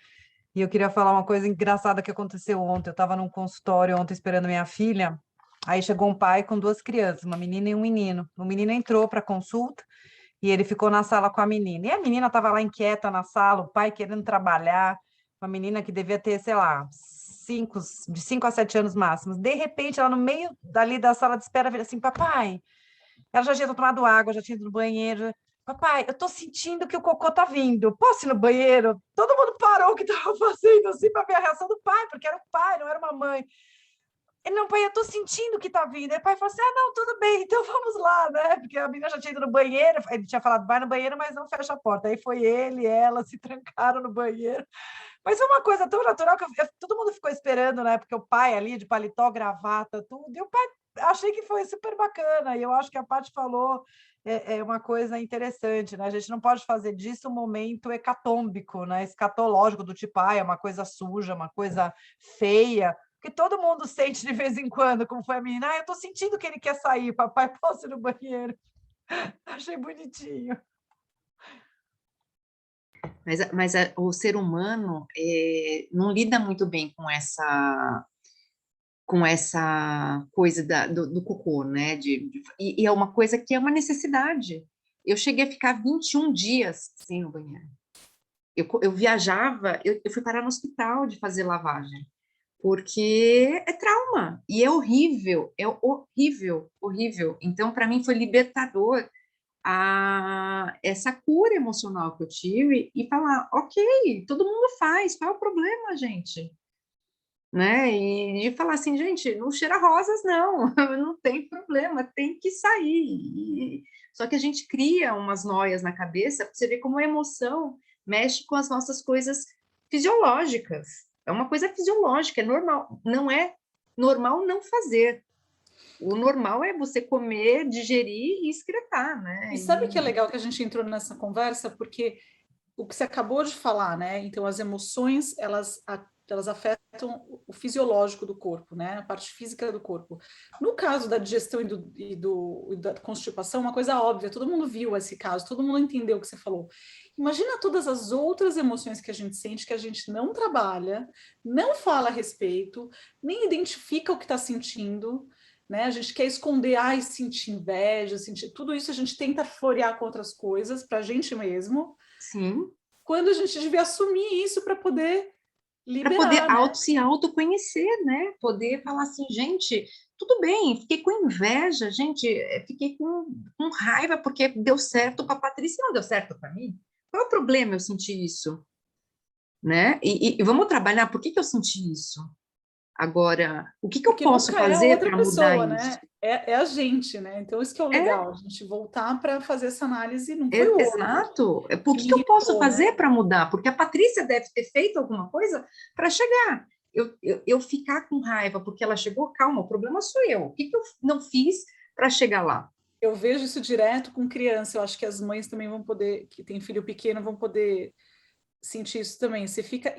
e eu queria falar uma coisa engraçada que aconteceu ontem. Eu estava num consultório ontem esperando minha filha, aí chegou um pai com 2 crianças, uma menina e um menino. O menino entrou para consulta e ele ficou na sala com a menina. E a menina estava lá inquieta na sala, o pai querendo trabalhar, uma menina que devia ter, sei lá, de 5 a 7 anos máximos. De repente, ela no meio dali da sala de espera, vira assim, papai, ela já tinha tomado água, já tinha ido no banheiro. Papai, eu tô sentindo que o cocô tá vindo. Posso ir no banheiro? Todo mundo parou o que tava fazendo, assim, para ver a reação do pai, porque era o pai, não era uma mãe. Ele, não, pai, eu tô sentindo que tá vindo. Aí o pai falou assim, não, tudo bem, então vamos lá, né? Porque a menina já tinha ido no banheiro, ele tinha falado, vai no banheiro, mas não fecha a porta. Aí foi ele e ela, se trancaram no banheiro. Mas foi uma coisa tão natural que todo mundo ficou esperando, né? Porque o pai ali, de paletó, gravata, tudo, e o pai, achei que foi super bacana, e eu acho que a Paty falou uma coisa interessante, né? A gente não pode fazer disso um momento hecatômbico, né? Escatológico, do tipo, é uma coisa suja, uma coisa feia, porque todo mundo sente de vez em quando, como foi a menina, eu tô sentindo que ele quer sair, papai, posso ir no banheiro? Achei bonitinho. Mas o ser humano não lida muito bem com essa coisa do cocô, né? E é uma coisa que é uma necessidade. Eu cheguei a ficar 21 dias sem ir no banheiro. Eu viajava, eu fui parar no hospital de fazer lavagem, porque é trauma, e é horrível, horrível. Então, para mim, foi libertador essa cura emocional que eu tive e falar, ok, todo mundo faz, qual é o problema, gente? Né? E de falar assim, gente, não cheira rosas, não, não tem problema, tem que sair. Só que a gente cria umas noias na cabeça, para você ver como a emoção mexe com as nossas coisas fisiológicas. É uma coisa fisiológica, é normal. Não é normal não fazer. O normal é você comer, digerir e excretar, né? E sabe que é legal que a gente entrou nessa conversa? Porque o que você acabou de falar, né? Então, as emoções, elas elas afetam o fisiológico do corpo, né? A parte física do corpo. No caso da digestão e da constipação, uma coisa óbvia, todo mundo viu esse caso, todo mundo entendeu o que você falou. Imagina todas as outras emoções que a gente sente, que a gente não trabalha, não fala a respeito, nem identifica o que está sentindo, né? A gente quer esconder, ai, sentir inveja, sentir... Tudo isso a gente tenta florear com outras coisas, para a gente mesmo, Sim. quando a gente devia assumir isso para poder Para poder liberar, né? se autoconhecer, né? Poder falar assim, gente, tudo bem, fiquei com inveja, gente, fiquei com raiva porque deu certo para a Patrícia e não deu certo para mim. Qual é o problema eu sentir isso? Né? E vamos trabalhar, por que eu senti isso? Agora, o que eu Porque posso nunca é a fazer outra para mudar pessoa, isso? né? É a gente, né? Então, isso que é o legal, a gente voltar para fazer essa análise, não foi o outro Exato. Por que me que eu posso irritou, fazer né? para mudar? Porque a Patrícia deve ter feito alguma coisa para chegar. Eu ficar com raiva porque ela chegou, calma, o problema sou eu. O que eu não fiz para chegar lá? Eu vejo isso direto com criança, eu acho que as mães também vão poder, que tem filho pequeno, vão poder sentir isso também. Você fica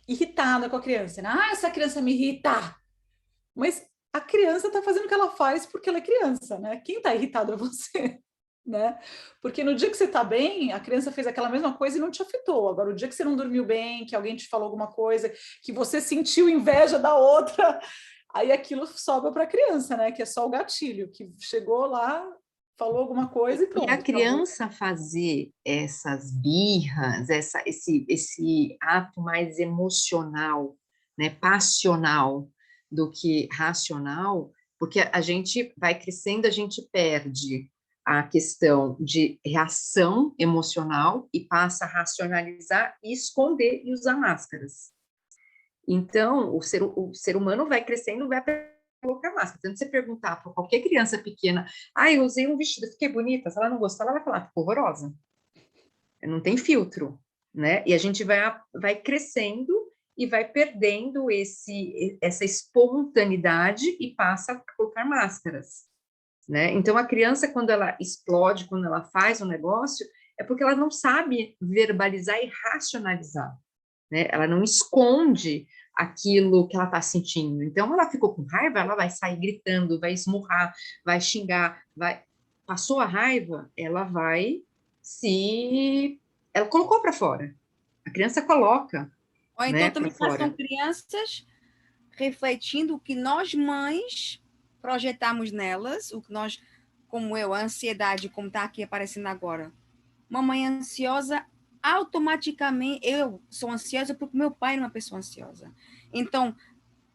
irritada com a criança, né? Ah, essa criança me irrita! Mas a criança está fazendo o que ela faz porque ela é criança, né? Quem está irritado é você, né? Porque no dia que você está bem, a criança fez aquela mesma coisa e não te afetou. Agora, o dia que você não dormiu bem, que alguém te falou alguma coisa, que você sentiu inveja da outra, aí aquilo sobra para a criança, né? Que é só o gatilho, que chegou lá, falou alguma coisa e E a pronto, acabou. criança fazer essas birras, esse ato mais emocional, né, passional do que racional, porque a gente vai crescendo, a gente perde a questão de reação emocional e passa a racionalizar e esconder e usar máscaras. Então, o ser humano vai crescendo, vai colocar máscara. Então, se você perguntar para qualquer criança pequena, eu usei um vestido, fiquei bonita, se ela não gostar, ela vai falar, ficou horrorosa. Não tem filtro, né? E a gente vai crescendo e vai perdendo essa espontaneidade e passa a colocar máscaras, né? Então, a criança, quando ela explode, quando ela faz um negócio, é porque ela não sabe verbalizar e racionalizar, né? Ela não esconde aquilo que ela está sentindo. Então, ela ficou com raiva, ela vai sair gritando, vai esmurrar, vai xingar, passou a raiva, ela vai ela colocou para fora. A criança coloca, Ou então né, para também já são fora. crianças refletindo o que nós mães projetamos nelas, o que nós, como eu, a ansiedade, como está aqui aparecendo agora. Uma mãe ansiosa, automaticamente, eu sou ansiosa porque meu pai era uma pessoa ansiosa. Então,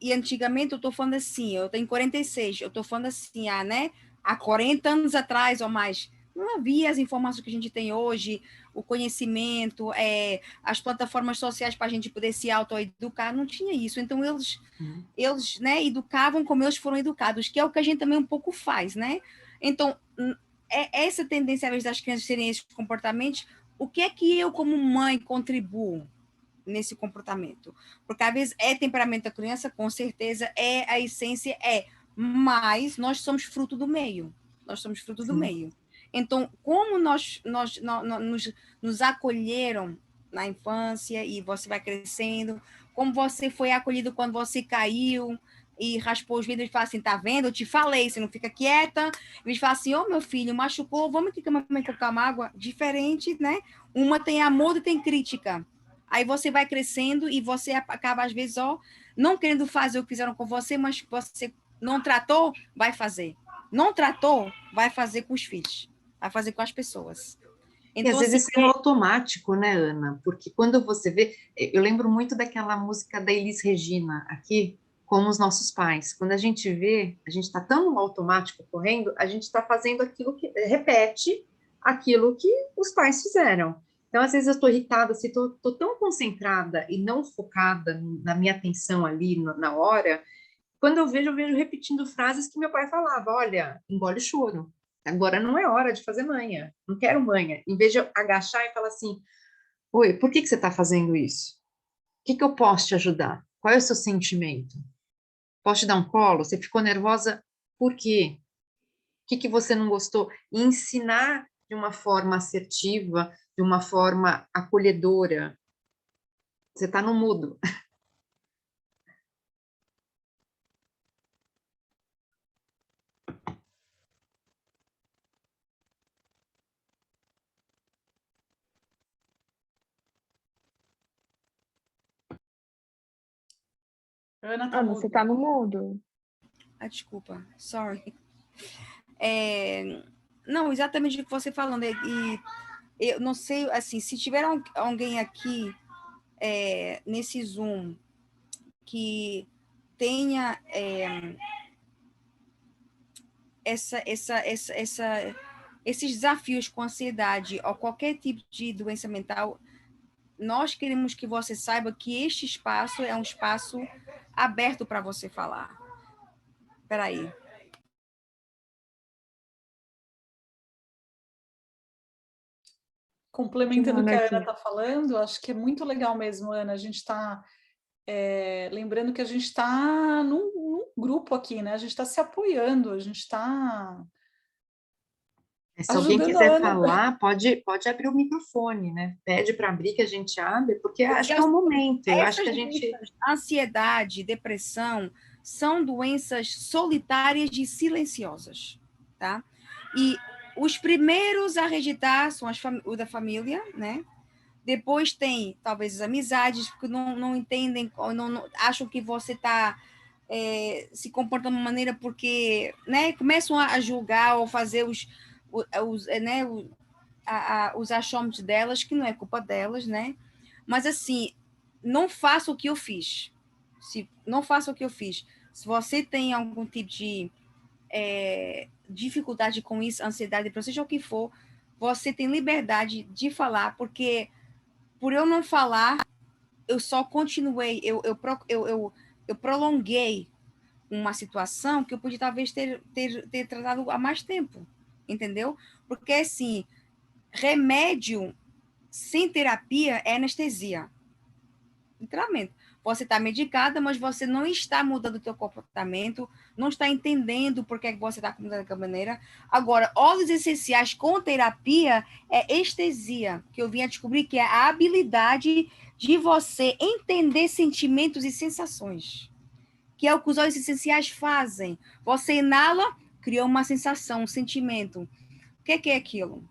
e antigamente eu estou falando assim, eu tenho 46, eu estou falando assim, né? Há 40 anos atrás ou mais, não havia as informações que a gente tem hoje, o conhecimento, as plataformas sociais para a gente poder se autoeducar, não tinha isso. Então, eles, né, educavam como eles foram educados, que é o que a gente também um pouco faz, né? Então, essa tendência, às vezes, das crianças terem esses comportamentos, o que é que eu, como mãe, contribuo nesse comportamento? Porque, às vezes, é temperamento da criança, com certeza, a essência mas nós somos fruto do meio. Nós somos fruto do meio. Então, como nos acolheram na infância e você vai crescendo, como você foi acolhido quando você caiu e raspou os vidros e fala assim, tá vendo? Eu te falei, você não fica quieta. Eles falam assim, meu filho, machucou, vamos aqui que a mamãe colocar uma água. Diferente, né? Uma tem amor e tem crítica. Aí você vai crescendo e você acaba, às vezes, não querendo fazer o que fizeram com você, mas você não tratou, vai fazer. Não tratou, vai fazer com os filhos. Vai fazer com as pessoas. Então, e às vezes isso é automático, né, Ana? Porque quando você vê... Eu lembro muito daquela música da Elis Regina, aqui, Como os Nossos Pais. Quando a gente vê, a gente está tão no automático correndo, a gente está fazendo aquilo que... Repete aquilo que os pais fizeram. Então, às vezes eu estou irritada, assim, estou tão concentrada e não focada na minha atenção ali, na hora, quando eu vejo repetindo frases que meu pai falava, olha, engole o choro. Agora não é hora de fazer manha, não quero manha. Em vez de eu agachar e falar assim, oi, por que você está fazendo isso? O que eu posso te ajudar? Qual é o seu sentimento? Posso te dar um colo? Você ficou nervosa? Por quê? O que você não gostou? E ensinar de uma forma assertiva, de uma forma acolhedora. Você está no mudo. Ana tá Ana, você tá no mudo. Ah, desculpa, sorry. Não, exatamente o que você falando. E eu não sei, assim, se tiver alguém aqui nesse Zoom que tenha esses desafios com ansiedade ou qualquer tipo de doença mental, nós queremos que você saiba que este espaço é um espaço aberto para você falar. Espera aí. Complementando o que a Ana aqui. está falando, acho que é muito legal mesmo, Ana, a gente está lembrando que a gente está num grupo aqui, né? A gente está se apoiando, a gente está Se alguém ajudando a quiser Ana. falar, pode abrir o microfone, né? Pede para abrir que a gente abre, porque acho que é o momento. Eu acho que a gente... Ansiedade, depressão, são doenças solitárias e silenciosas, tá? E os primeiros a rejeitar são o da família, né? Depois tem, talvez, as amizades, que não entendem, ou não acham que você está se comportando de uma maneira porque, né? Começam a julgar ou fazer os achômetros delas, que não é culpa delas, né? Mas, assim, não faça o que eu fiz. Não faça o que eu fiz. Se você tem algum tipo de dificuldade com isso, ansiedade, seja o que for, você tem liberdade de falar, porque por eu não falar, eu só continuei, eu prolonguei uma situação que eu podia talvez ter tratado há mais tempo, entendeu? Porque, assim, remédio sem terapia é anestesia. Literalmente. Você está medicada, mas você não está mudando o seu comportamento, não está entendendo por que você está mudando daquela maneira. Agora, óleos essenciais com terapia é estesia, que eu vim a descobrir que é a habilidade de você entender sentimentos e sensações, que é o que os óleos essenciais fazem. Você inala, cria uma sensação, um sentimento. O que é aquilo?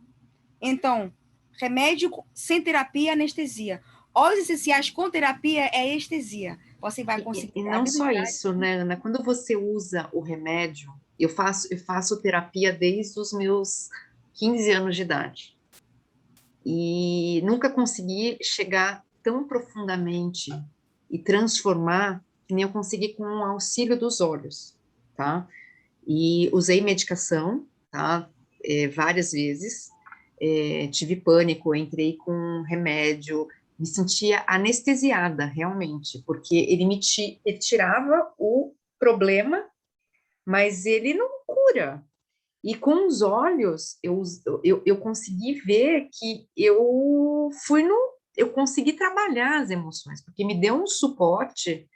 Então, remédio sem terapia é anestesia. Óleos essenciais com terapia é estesia. Você vai conseguir... E não só isso, né, Ana? Quando você usa o remédio, eu faço terapia desde os meus 15 anos de idade. E nunca consegui chegar tão profundamente e transformar que nem eu consegui com o auxílio dos olhos, tá? E usei medicação, tá? Várias vezes. Tive pânico, entrei com remédio, me sentia anestesiada, realmente, porque ele tirava o problema, mas ele não cura. E com os olhos, eu consegui ver que eu consegui trabalhar as emoções, porque me deu um suporte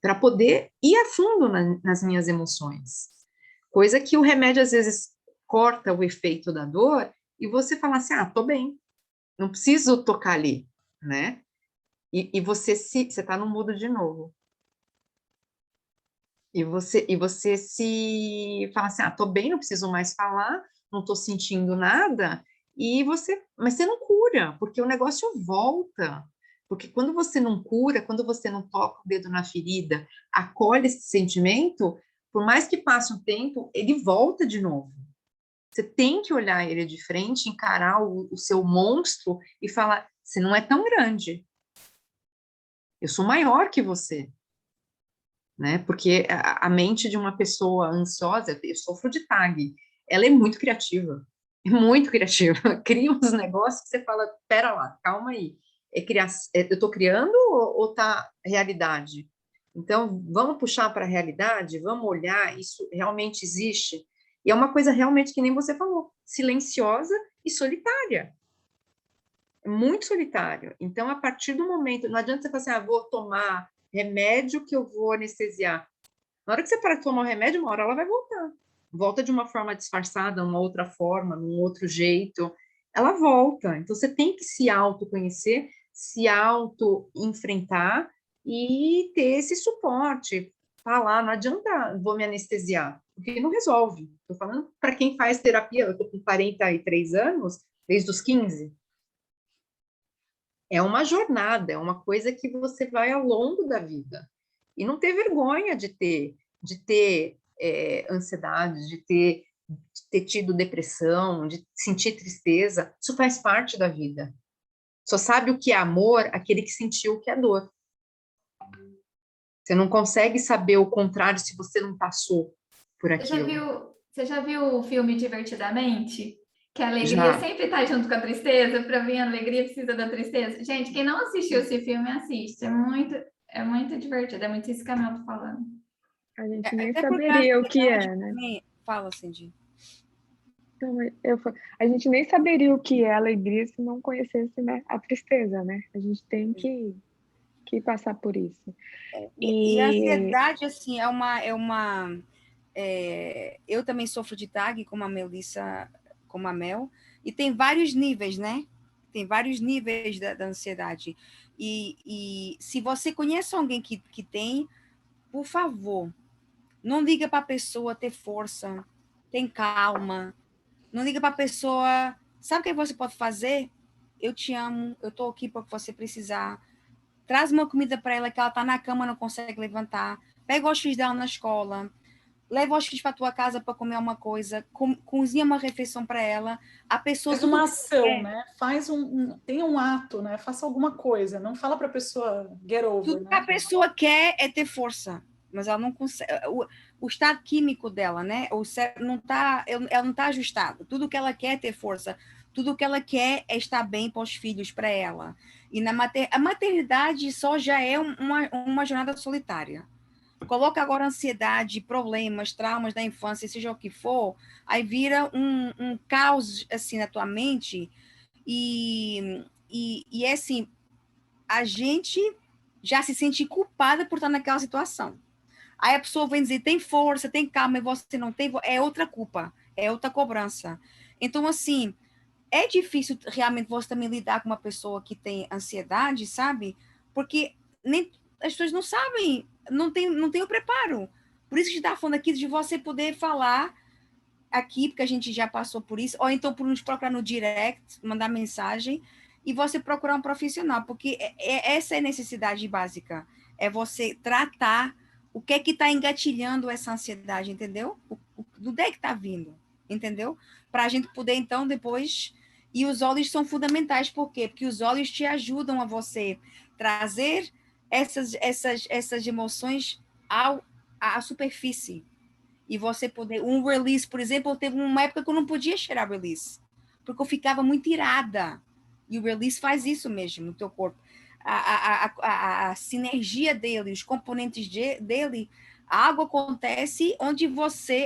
para poder ir a fundo nas minhas emoções. Coisa que o remédio, às vezes, corta o efeito da dor e você fala assim, tô bem, não preciso tocar ali, né? E você está no mudo de novo. E você se fala assim, tô bem, não preciso mais falar, não tô sentindo nada, mas você não cura, porque o negócio volta. Porque quando você não cura, quando você não toca o dedo na ferida, acolhe esse sentimento, por mais que passe um tempo, ele volta de novo. Você tem que olhar ele de frente, encarar o seu monstro e falar, você não é tão grande. Eu sou maior que você. Né? Porque a mente de uma pessoa ansiosa, eu sofro de TAG, ela é muito criativa, cria uns negócios que você fala, pera lá, calma aí, eu estou criando ou tá realidade? Então, vamos puxar para a realidade, vamos olhar, isso realmente existe, e é uma coisa realmente que nem você falou, silenciosa e solitária, muito solitário. Então, a partir do momento, não adianta você falar assim, vou tomar remédio que eu vou anestesiar. Na hora que você para de tomar o remédio, uma hora ela vai voltar. Volta de uma forma disfarçada, uma outra forma, num outro jeito. Ela volta. Então, você tem que se autoconhecer, se auto-enfrentar e ter esse suporte. Falar, não adianta, vou me anestesiar, porque não resolve. Estou falando para quem faz terapia, eu estou com 43 anos, desde os 15. É uma jornada, é uma coisa que você vai ao longo da vida. E não ter vergonha de ter ansiedade, de ter tido depressão, de sentir tristeza. Isso faz parte da vida. Só sabe o que é amor aquele que sentiu o que é dor. Você não consegue saber o contrário se você não passou por aquilo. Você já viu o filme Divertidamente? Que a alegria Já. sempre está junto com a tristeza, para vir a alegria precisa da tristeza. Gente, quem não assistiu esse filme, assiste. É muito divertido, é muito isso que a Mel tá falando. A gente nem Até porque saberia a o que ansiedade é, né? também- Fala, Cindy. Então, a gente nem saberia o que é alegria se não conhecesse, né, a tristeza, né? A gente tem que passar por isso. E a ansiedade, assim, eu também sofro de TAG, como a Melissa, como a Mel, e tem vários níveis, né? Tem vários níveis da ansiedade. E se você conhece alguém que tem, por favor, não liga para a pessoa ter força, tem calma. Não liga para a pessoa. Sabe o que você pode fazer? Eu te amo, eu estou aqui para o que você precisar. Traz uma comida para ela que ela está na cama, não consegue levantar. Pega os filhos dela na escola. Leva os filhos para tua casa para comer uma coisa. Cozinha uma refeição para ela. A pessoa. Faz uma ação, né? Tem um ato, né? Faça alguma coisa. Não fala para a pessoa get over, Tudo né? que a pessoa quer é ter força, mas ela não consegue. O estado químico dela, né? O cérebro não tá, ela não está ajustado. Tudo que ela quer é ter força. Tudo que ela quer é estar bem para os filhos, para ela. E a maternidade só já é uma jornada solitária. Coloca agora ansiedade, problemas, traumas da infância, seja o que for, aí vira um caos assim na tua mente. E é assim, a gente já se sente culpada por estar naquela situação. Aí a pessoa vem dizer, tem força, tem calma, e você não tem, é outra culpa, é outra cobrança. Então, assim, é difícil realmente você também lidar com uma pessoa que tem ansiedade, sabe? Porque nem, as pessoas não sabem, não tem o preparo. Por isso que a gente está falando aqui de você poder falar aqui, porque a gente já passou por isso, ou então por nos procurar no direct, mandar mensagem, e você procurar um profissional, porque essa é a necessidade básica, é você tratar o que é que está engatilhando essa ansiedade, entendeu? Do onde é que está vindo, entendeu? Para a gente poder, então, depois... E os olhos são fundamentais, por quê? Porque os olhos te ajudam a você trazer essas emoções à superfície, e você poder... Um release, por exemplo, teve uma época que eu não podia cheirar release, porque eu ficava muito irada. E o release faz isso mesmo no teu corpo. A sinergia dele, os componentes dele, algo acontece onde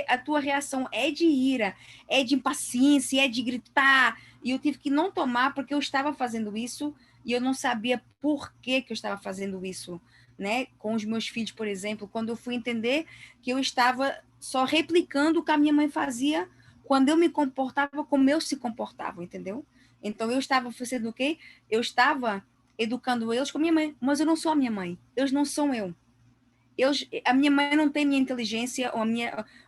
a tua reação é de ira, é de impaciência, é de gritar. E eu tive que não tomar porque eu estava fazendo isso e eu não sabia por que eu estava fazendo isso, né? Com os meus filhos, por exemplo, quando eu fui entender que eu estava só replicando o que a minha mãe fazia quando eu me comportava como eu se comportava, entendeu? Então, eu estava fazendo o quê? Eu estava educando eles com a minha mãe, mas eu não sou a minha mãe, eles não são eu. A minha mãe não tem minha inteligência,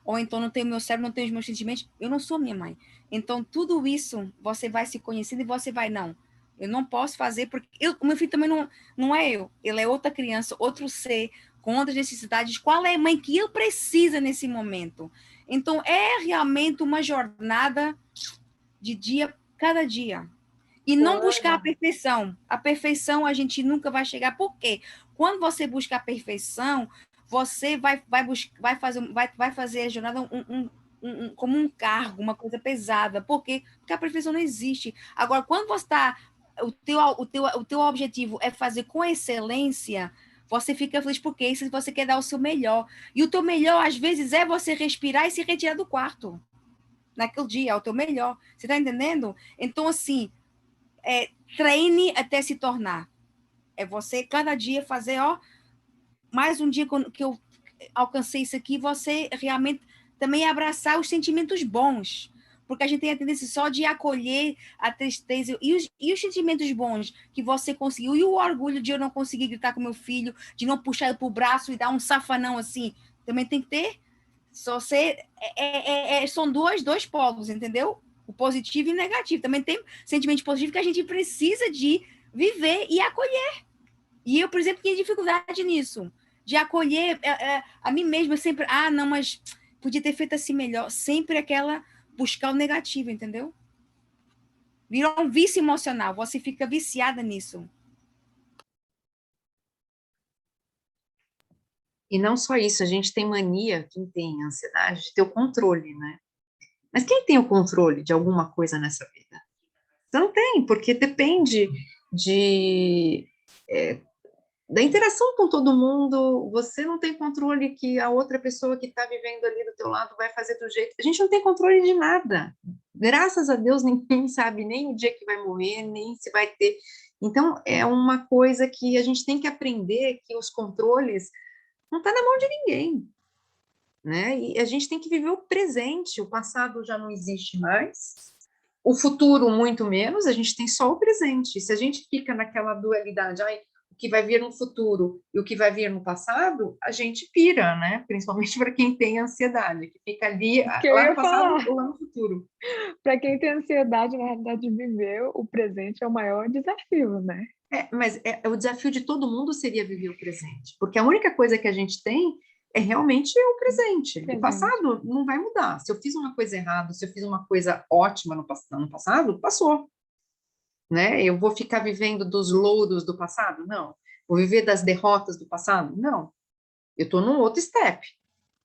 ou então não tem o meu cérebro, não tem os meus sentimentos, eu não sou minha mãe. Então, tudo isso, você vai se conhecendo e você vai, não, eu não posso fazer, porque o meu filho também não é eu, ele é outra criança, outro ser, com outras necessidades. Qual é a mãe que eu preciso nesse momento? Então, é realmente uma jornada de cada dia. E não buscar a perfeição. A perfeição a gente nunca vai chegar. Por quê? Quando você busca a perfeição, você vai fazer a jornada como um cargo, uma coisa pesada. Por quê? Porque a perfeição não existe. Agora, quando você está... O teu objetivo é fazer com excelência, você fica feliz porque você quer dar o seu melhor. E o teu melhor, às vezes, é você respirar e se retirar do quarto. Naquele dia, é o teu melhor. Você está entendendo? Então, assim, treine até se tornar. É você, cada dia, fazer, mais um dia que eu alcancei isso aqui, você realmente também abraçar os sentimentos bons. Porque a gente tem a tendência só de acolher a tristeza e os sentimentos bons que você conseguiu, e o orgulho de eu não conseguir gritar com meu filho, de não puxar ele para o braço e dar um safanão assim, também tem que ter. São dois polos, entendeu? O positivo e o negativo. Também tem sentimento positivo que a gente precisa de viver e acolher. E eu, por exemplo, tinha dificuldade nisso, de acolher a mim mesma sempre, não, mas podia ter feito assim melhor, sempre aquela buscar o negativo, entendeu? Virou um vício emocional, você fica viciada nisso. E não só isso, a gente tem mania, quem tem ansiedade, de ter o controle, né? Mas quem tem o controle de alguma coisa nessa vida? Você não tem, porque depende da interação com todo mundo, você não tem controle que a outra pessoa que está vivendo ali do teu lado vai fazer do jeito. A gente não tem controle de nada. Graças a Deus, ninguém sabe nem o dia que vai morrer, nem se vai ter. Então, é uma coisa que a gente tem que aprender, que os controles não estão na mão de ninguém, né? E a gente tem que viver o presente, o passado já não existe mais, o futuro muito menos, a gente tem só o presente. E se a gente fica naquela dualidade, o que vai vir no futuro e o que vai vir no passado, a gente pira, né? Principalmente para quem tem ansiedade, que fica ali lá no passado ou lá no futuro. Para quem tem ansiedade, na realidade, viver o presente é o maior desafio, né? Mas o desafio de todo mundo seria viver o presente, porque a única coisa que a gente tem é realmente o presente. O passado não vai mudar. Se eu fiz uma coisa errada, se eu fiz uma coisa ótima no passado, passou. Né? Eu vou ficar vivendo dos louros do passado? Não. Vou viver das derrotas do passado? Não. Eu estou num outro step.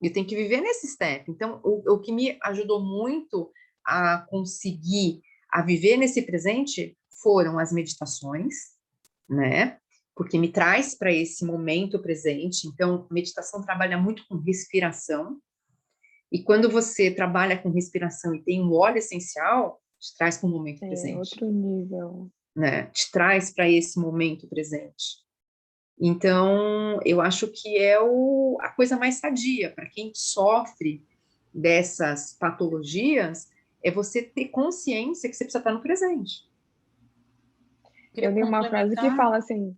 Eu tenho que viver nesse step. Então, o que me ajudou muito a conseguir a viver nesse presente foram as meditações, né? Porque me traz para esse momento presente. Então, a meditação trabalha muito com respiração. E quando você trabalha com respiração e tem um óleo essencial, te traz para o momento presente. Outro nível. Né? Te traz para esse momento presente. Então, eu acho que é a coisa mais sadia para quem sofre dessas patologias, é você ter consciência que você precisa estar no presente. Eu li uma frase que fala assim,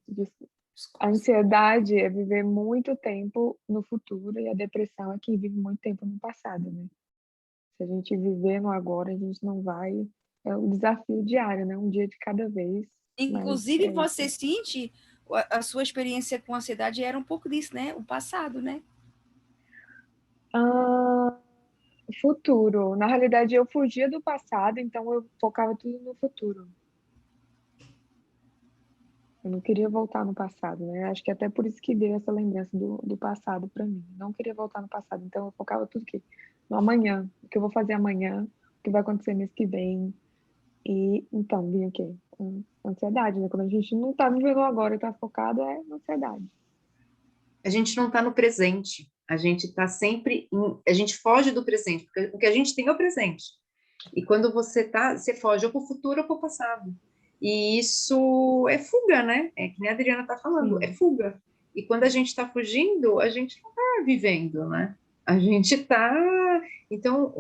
a ansiedade é viver muito tempo no futuro e a depressão é quem vive muito tempo no passado, né? Se a gente viver no agora, a gente não vai... É um desafio diário, né? Um dia de cada vez. Inclusive, você sente a sua experiência com ansiedade era um pouco disso, né? O passado, né? Futuro. Na realidade, eu fugia do passado, então eu focava tudo no futuro. Eu não queria voltar no passado, né? Acho que até por isso que veio essa lembrança do passado para mim. Não queria voltar no passado, então eu focava tudo aqui no amanhã, o que eu vou fazer amanhã, o que vai acontecer mês que vem. E então vinha o quê? Ansiedade, né? Quando a gente não tá vivendo agora e tá focado, é ansiedade. A gente não está no presente. A gente está sempre... a gente foge do presente, porque o que a gente tem é o presente. E quando você foge ou para o futuro ou para o passado. E isso é fuga, né? É que nem a Adriana está falando, é fuga. E quando a gente está fugindo, a gente não está vivendo, né? A gente está... Então,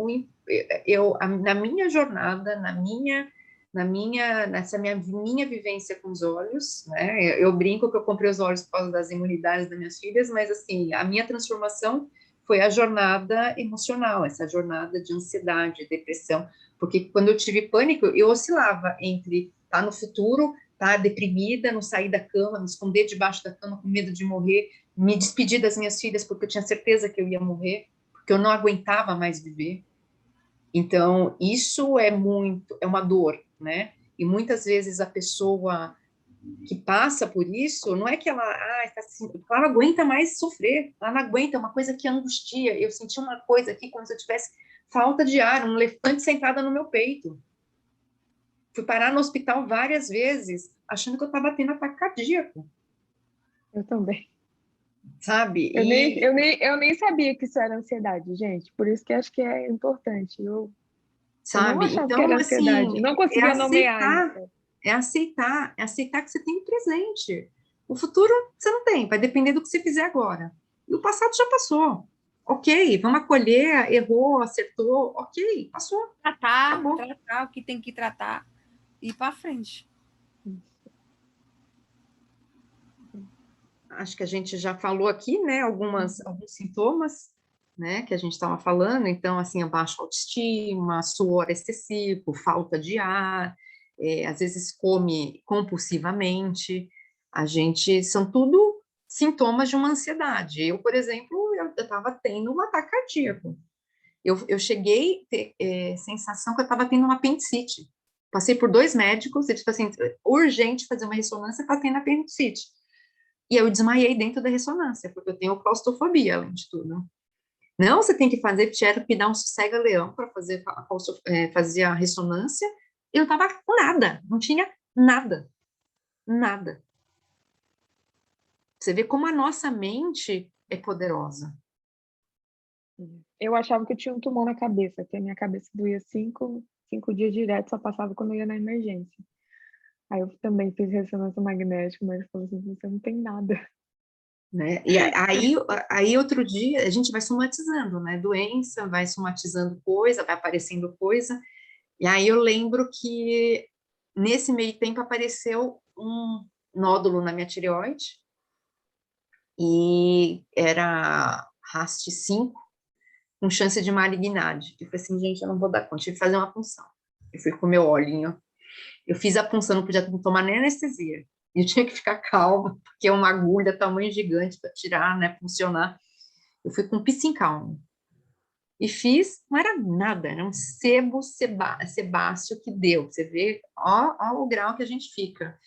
na minha jornada, nessa minha vivência com os olhos, né? Eu brinco que eu comprei os olhos por causa das imunidades das minhas filhas, mas assim, a minha transformação foi a jornada emocional, essa jornada de ansiedade, depressão, porque quando eu tive pânico, eu oscilava entre estar no futuro, estar deprimida, não sair da cama, me esconder debaixo da cama com medo de morrer, me despedir das minhas filhas porque eu tinha certeza que eu ia morrer, porque eu não aguentava mais viver. Então, isso é uma dor, né? E muitas vezes a pessoa que passa por isso, não é que ela não aguenta mais sofrer, ela não aguenta, é uma coisa que angustia. Eu senti uma coisa aqui como se eu tivesse falta de ar, um elefante sentada no meu peito. Fui parar no hospital várias vezes, achando que eu estava tendo ataque cardíaco. Eu também. Sabe? Eu nem sabia que isso era ansiedade, gente. Por isso que acho que é importante. Eu não achava então, que era ansiedade. Assim, não conseguia nomear isso. É aceitar que você tem um presente. O futuro você não tem, vai depender do que você fizer agora. E o passado já passou. Ok, vamos acolher, errou, acertou, ok, passou. Tratar o que tem que tratar e ir para frente. Acho que a gente já falou aqui, né, alguns sintomas, né, que a gente estava falando. Então, assim, a baixa autoestima, suor excessivo, falta de ar, às vezes come compulsivamente. São tudo sintomas de uma ansiedade. Eu, por exemplo, eu estava tendo um ataque cardíaco. Eu cheguei a ter sensação que eu estava tendo uma apendicite. Passei por 2 médicos, eles falaram assim, urgente fazer uma ressonância, está tendo apendicite. E eu desmaiei dentro da ressonância, porque eu tenho claustrofobia, além de tudo. Não, você tem que fazer, tiveram que dar um sossega-leão para fazer a ressonância. Eu não estava com nada, não tinha nada. Nada. Você vê como a nossa mente é poderosa. Eu achava que eu tinha um tumor na cabeça, que a minha cabeça doía 5 dias direto, só passava quando eu ia na emergência. Aí eu também fiz ressonância magnética, mas ele falou assim, você não tem nada. Né? E aí outro dia a gente vai somatizando, né? Doença, vai somatizando coisa, vai aparecendo coisa. E aí eu lembro que nesse meio tempo apareceu um nódulo na minha tireoide e era RAST5 com chance de malignidade. Eu falei assim, gente, eu não vou dar conta, tive que fazer uma punção. Eu fui com o meu olhinho, eu fiz a punção, não podia tomar nem anestesia. Eu tinha que ficar calma, porque é uma agulha tamanho gigante para tirar, né, funcionar. Eu fui com psincalmo. E fiz, não era nada, era um sebo sebáceo que deu. Você vê, ó o grau que a gente fica.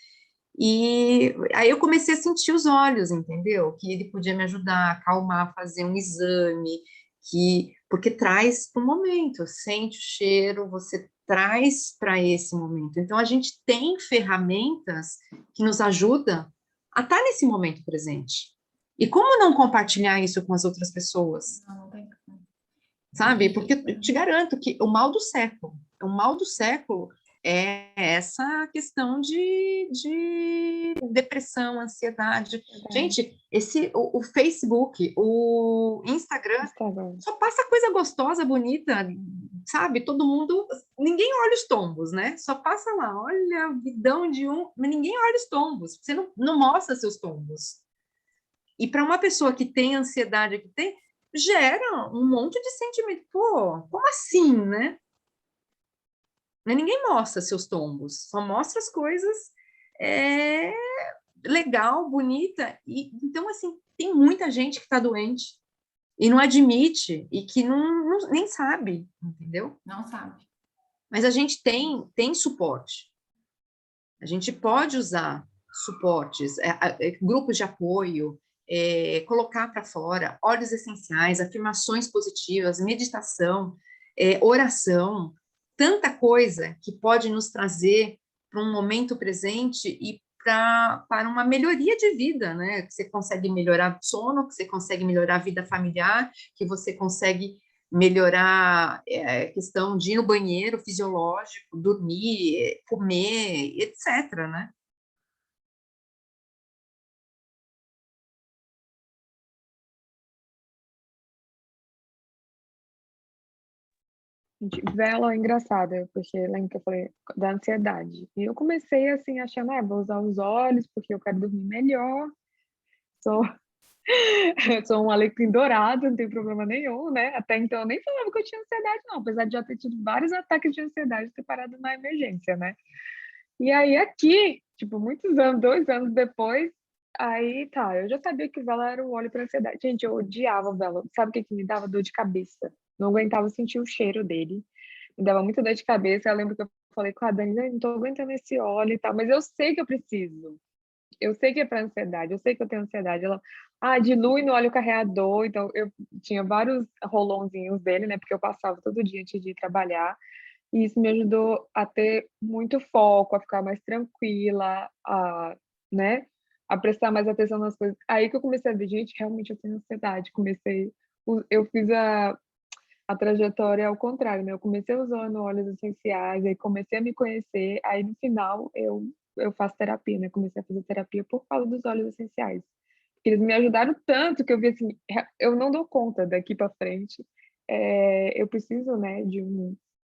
E aí eu comecei a sentir os olhos, entendeu? Que ele podia me ajudar a acalmar, fazer um exame, porque traz para o momento, sente o cheiro, você traz para esse momento. Então a gente tem ferramentas que nos ajudam a estar nesse momento presente. E como não compartilhar isso com as outras pessoas? Não tem como. Sabe? Porque eu te garanto que o mal do século é essa questão de depressão, ansiedade. Gente, o Facebook, o Instagram, só passa coisa gostosa, bonita, sabe? Todo mundo, ninguém olha os tombos, né? Só passa lá, olha a vidão de um, mas ninguém olha os tombos, você não mostra seus tombos. E para uma pessoa que tem ansiedade, que tem, gera um monte de sentimento. Pô, como assim, né? Ninguém mostra seus tombos, só mostra as coisas legal, bonita. E, então, assim, tem muita gente que está doente e não admite e que nem sabe, entendeu? Não sabe. Mas a gente tem suporte. A gente pode usar suportes, grupos de apoio, colocar para fora óleos essenciais, afirmações positivas, meditação, oração, tanta coisa que pode nos trazer para um momento presente e para uma melhoria de vida, né? Que você consegue melhorar o sono, que você consegue melhorar a vida familiar, que você consegue melhorar a questão de ir no banheiro fisiológico, dormir, comer, etc., né? Vela é engraçada, porque lembra que eu falei da ansiedade. E eu comecei assim, achando, vou usar os olhos porque eu quero dormir melhor. Sou, sou um alecrim dourado, não tem problema nenhum, né? Até então eu nem falava que eu tinha ansiedade, não, apesar de já ter tido vários ataques de ansiedade ter parado na emergência, né? E aí aqui, tipo, muitos anos, 2 anos depois, aí tá, eu já sabia que o Vela era um óleo para ansiedade. Gente, eu odiava o Vela. Sabe o que me dava? Dor de cabeça. Não aguentava sentir o cheiro dele. Me dava muita dor de cabeça. Eu lembro que eu falei com a Dani, não tô aguentando esse óleo e tal, mas eu sei que eu preciso. Eu sei que é para ansiedade, eu sei que eu tenho ansiedade. Ela, dilui no óleo carreador. Então, eu tinha vários rolãozinhos dele, né? Porque eu passava todo dia antes de ir trabalhar. E isso me ajudou a ter muito foco, a ficar mais tranquila, né? A prestar mais atenção nas coisas. Aí que eu comecei a ver, gente, realmente eu tenho ansiedade. Eu fiz a trajetória ao contrário, né? Eu comecei usando óleos essenciais, aí comecei a me conhecer, aí no final eu faço terapia, né? Comecei a fazer terapia por causa dos óleos essenciais. Porque eles me ajudaram tanto que eu vi assim, eu não dou conta daqui para frente. Eu preciso, né,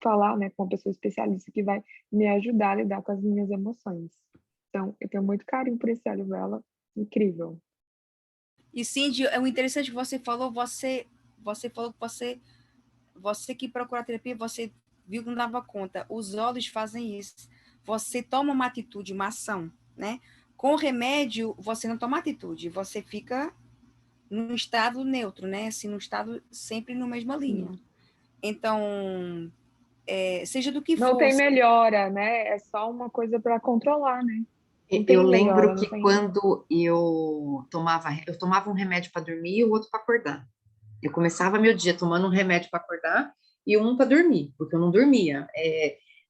falar, né, com uma pessoa especialista que vai me ajudar a lidar com as minhas emoções. Então, eu tenho muito carinho por esse óleo Vela, incrível. E Cindy, é o interessante que você falou, você falou que você que procura terapia, você viu que não dava conta. Os olhos fazem isso. Você toma uma atitude, uma ação, né? Com o remédio, você não toma atitude, você fica num estado neutro, né? Assim, num estado sempre na mesma linha. Então, seja do que Não for. tem melhora, né? É só uma coisa para controlar, né? Não tem Eu lembro melhora, não que tem. quando eu tomava um remédio para dormir e o outro para acordar. Eu começava meu dia tomando um remédio para acordar e um para dormir, porque eu não dormia.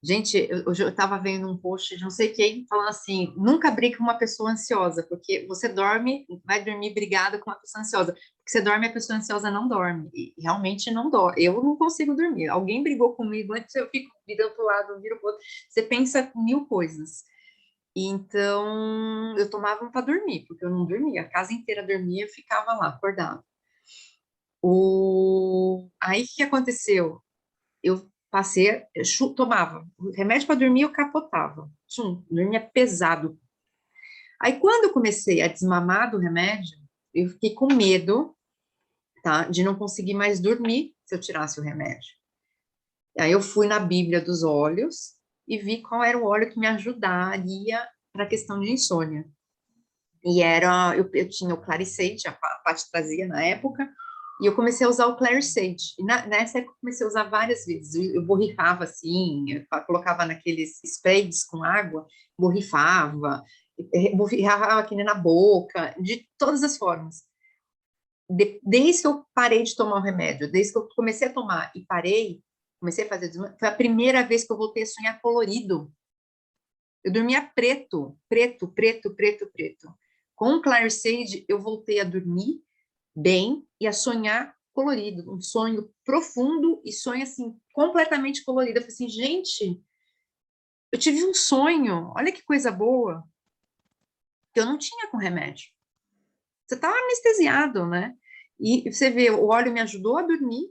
Gente, hoje eu estava vendo um post de não sei quem falando assim: nunca brigue com uma pessoa ansiosa, porque você dorme, vai dormir brigada com uma pessoa ansiosa. Porque você dorme, a pessoa ansiosa não dorme. E realmente não dorme. Eu não consigo dormir. Alguém brigou comigo, antes eu fico virando para o lado, viro para o outro. Você pensa mil coisas. Então, eu tomava um para dormir, porque eu não dormia. A casa inteira dormia, eu ficava lá, acordada. Aí, o que aconteceu? Eu passei, tomava o remédio para dormir, eu capotava. Dormia pesado. Aí, quando eu comecei a desmamar do remédio, eu fiquei com medo, tá, de não conseguir mais dormir se eu tirasse o remédio. Aí, eu fui na Bíblia dos óleos e vi qual era o óleo que me ajudaria para a questão de insônia. E eu tinha o Clarisate, a Paty trazia na época, e eu comecei a usar o Clarisate. E nessa época eu comecei a usar várias vezes. Eu borrifava assim, eu colocava naqueles sprays com água, borrifava aqui na boca, de todas as formas. Desde que eu parei de tomar o remédio, desde que eu comecei a tomar e parei, comecei a fazer desmame, foi a primeira vez que eu voltei a sonhar colorido. Eu dormia preto, preto, preto, preto, preto. Com o Clarisate, eu voltei a dormir bem e a sonhar colorido, um sonho profundo e sonho, assim, completamente colorido. Eu falei assim, gente, eu tive um sonho, olha que coisa boa, que eu não tinha com remédio. Você estava anestesiado, né? E você vê, o óleo me ajudou a dormir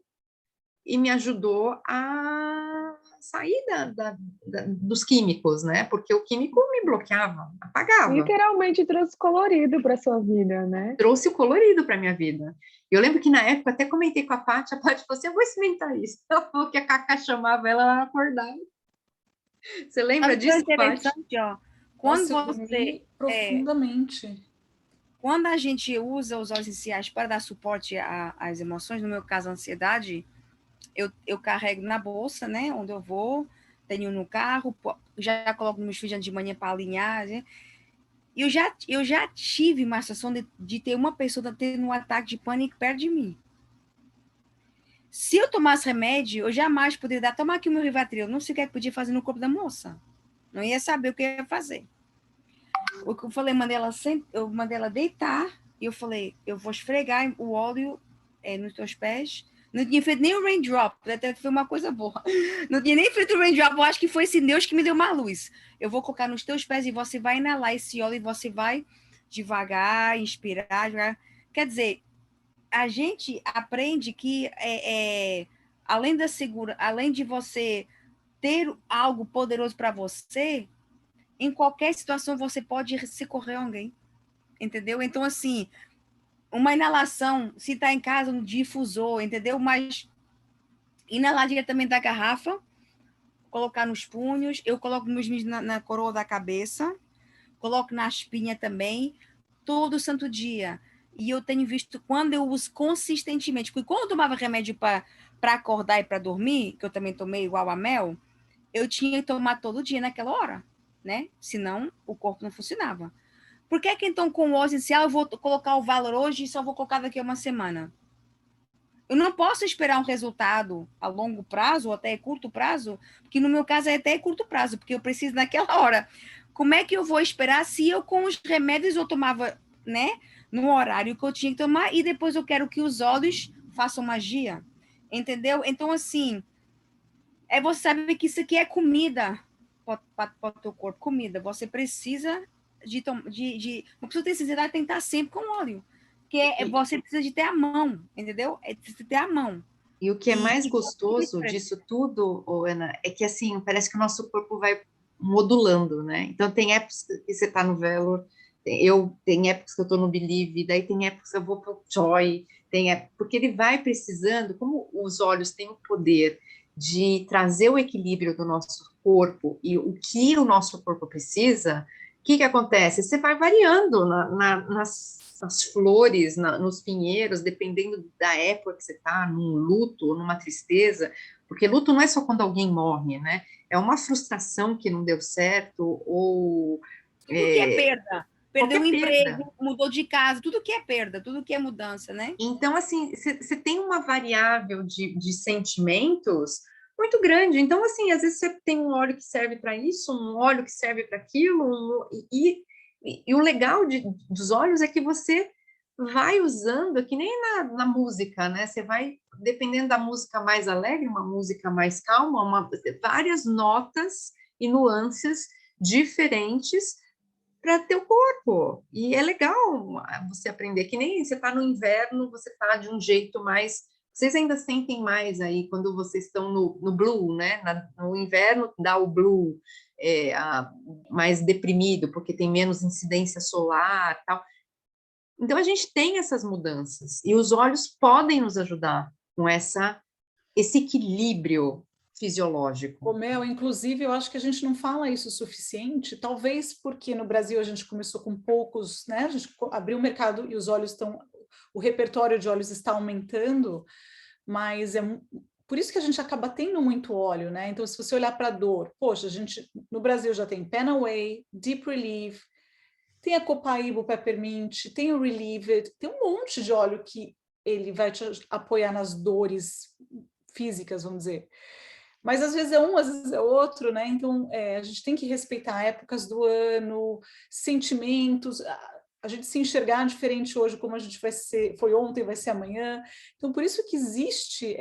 e me ajudou a sair dos químicos, né? Porque o químico me bloqueava, apagava. Literalmente trouxe colorido para sua vida, né? Trouxe o colorido para minha vida. Eu lembro que na época até comentei com a Paty falou assim, eu vou experimentar isso. Ela falou que a Cacá chamava ela acordava. Você lembra disso, Paty? Interessante, ó. Quando Nossa, eu dormi profundamente. Quando a gente usa os óleos essenciais para dar suporte às emoções, no meu caso, a ansiedade, eu carrego na bolsa, né? Onde eu vou, tenho no carro, já coloco nos meus filhos de manhã para alinhar, né? E eu já tive uma sensação de ter uma pessoa tendo um ataque de pânico perto de mim. Se eu tomasse remédio, eu jamais poderia tomar aqui o meu Rivotril. Não sei o que podia fazer no corpo da moça. Não ia saber o que ia fazer. O que eu falei, eu mandei ela deitar, e eu falei, eu vou esfregar o óleo nos teus pés. Não tinha feito nem o raindrop, até foi uma coisa boa. Não tinha nem feito o raindrop, eu acho que foi esse Deus que me deu uma luz. Eu vou colocar nos teus pés e você vai inalar esse óleo e você vai devagar, inspirar, devagar. Quer dizer, a gente aprende que além de você ter algo poderoso para você, em qualquer situação você pode socorrer alguém, entendeu? Então, assim, uma inalação, se está em casa, um difusor, entendeu? Mas inalar diretamente da garrafa, colocar nos punhos, eu coloco meus na coroa da cabeça, coloco na espinha também, todo santo dia. E eu tenho visto, quando eu uso consistentemente, porque quando eu tomava remédio para acordar e para dormir, que eu também tomei igual a Mel, eu tinha que tomar todo dia naquela hora, né? Senão o corpo não funcionava. Por que então com o óleo essencial eu vou colocar o valor hoje e só vou colocar daqui a uma semana? Eu não posso esperar um resultado a longo prazo ou até curto prazo, porque no meu caso é até curto prazo, porque eu preciso naquela hora. Como é que eu vou esperar se eu com os remédios eu tomava, né, no horário que eu tinha que tomar e depois eu quero que os óleos façam magia? Entendeu? Então, assim, você saber que isso aqui é comida para o teu corpo, comida. Você precisa uma pessoa tem necessidade tem que estar sempre com óleo, porque você precisa de ter a mão, entendeu? Precisa ter a mão. E o que é mais gostoso disso tudo, Ana, é que assim, parece que o nosso corpo vai modulando, né? Então tem épocas que você está no Velor, tem épocas que eu estou no Believe, daí tem épocas que eu vou para o Joy, porque ele vai precisando, como os olhos têm o poder de trazer o equilíbrio do nosso corpo e o que o nosso corpo precisa, que acontece? Você vai variando nas flores, nos pinheiros, dependendo da época que você está, num luto, numa tristeza, porque luto não é só quando alguém morre, né? É uma frustração que não deu certo, ou Tudo que é perda. Perdeu o qualquer perda. emprego, mudou de casa, tudo que é perda, tudo que é mudança, né? Então, assim, você tem uma variável de sentimentos muito grande. Então, assim, às vezes você tem um óleo que serve para isso, um óleo que serve para aquilo, e o legal dos óleos é que você vai usando, que nem na música, né? Você vai, dependendo da música mais alegre, uma música mais calma, várias notas e nuances diferentes para teu corpo. E é legal você aprender, que nem você está no inverno, você está de um jeito mais. Vocês ainda sentem mais aí quando vocês estão no blue, né? No inverno dá o blue mais deprimido, porque tem menos incidência solar, tal. Então a gente tem essas mudanças e os óleos podem nos ajudar com esse equilíbrio fisiológico. Ô, Mel, inclusive, eu acho que a gente não fala isso o suficiente, talvez porque no Brasil a gente começou com poucos, né? A gente abriu o mercado e os óleos estão, o repertório de óleos está aumentando, mas por isso que a gente acaba tendo muito óleo, né? Então, se você olhar para a dor, poxa, a gente no Brasil já tem Panaway, Deep Relief, tem a Copaíba, o Peppermint, tem o Relieved, tem um monte de óleo que ele vai te apoiar nas dores físicas, vamos dizer. Mas às vezes é um, às vezes é outro, né? Então a gente tem que respeitar épocas do ano, sentimentos, a gente se enxergar diferente hoje, como a gente vai ser, foi ontem, vai ser amanhã. Então, por isso que existe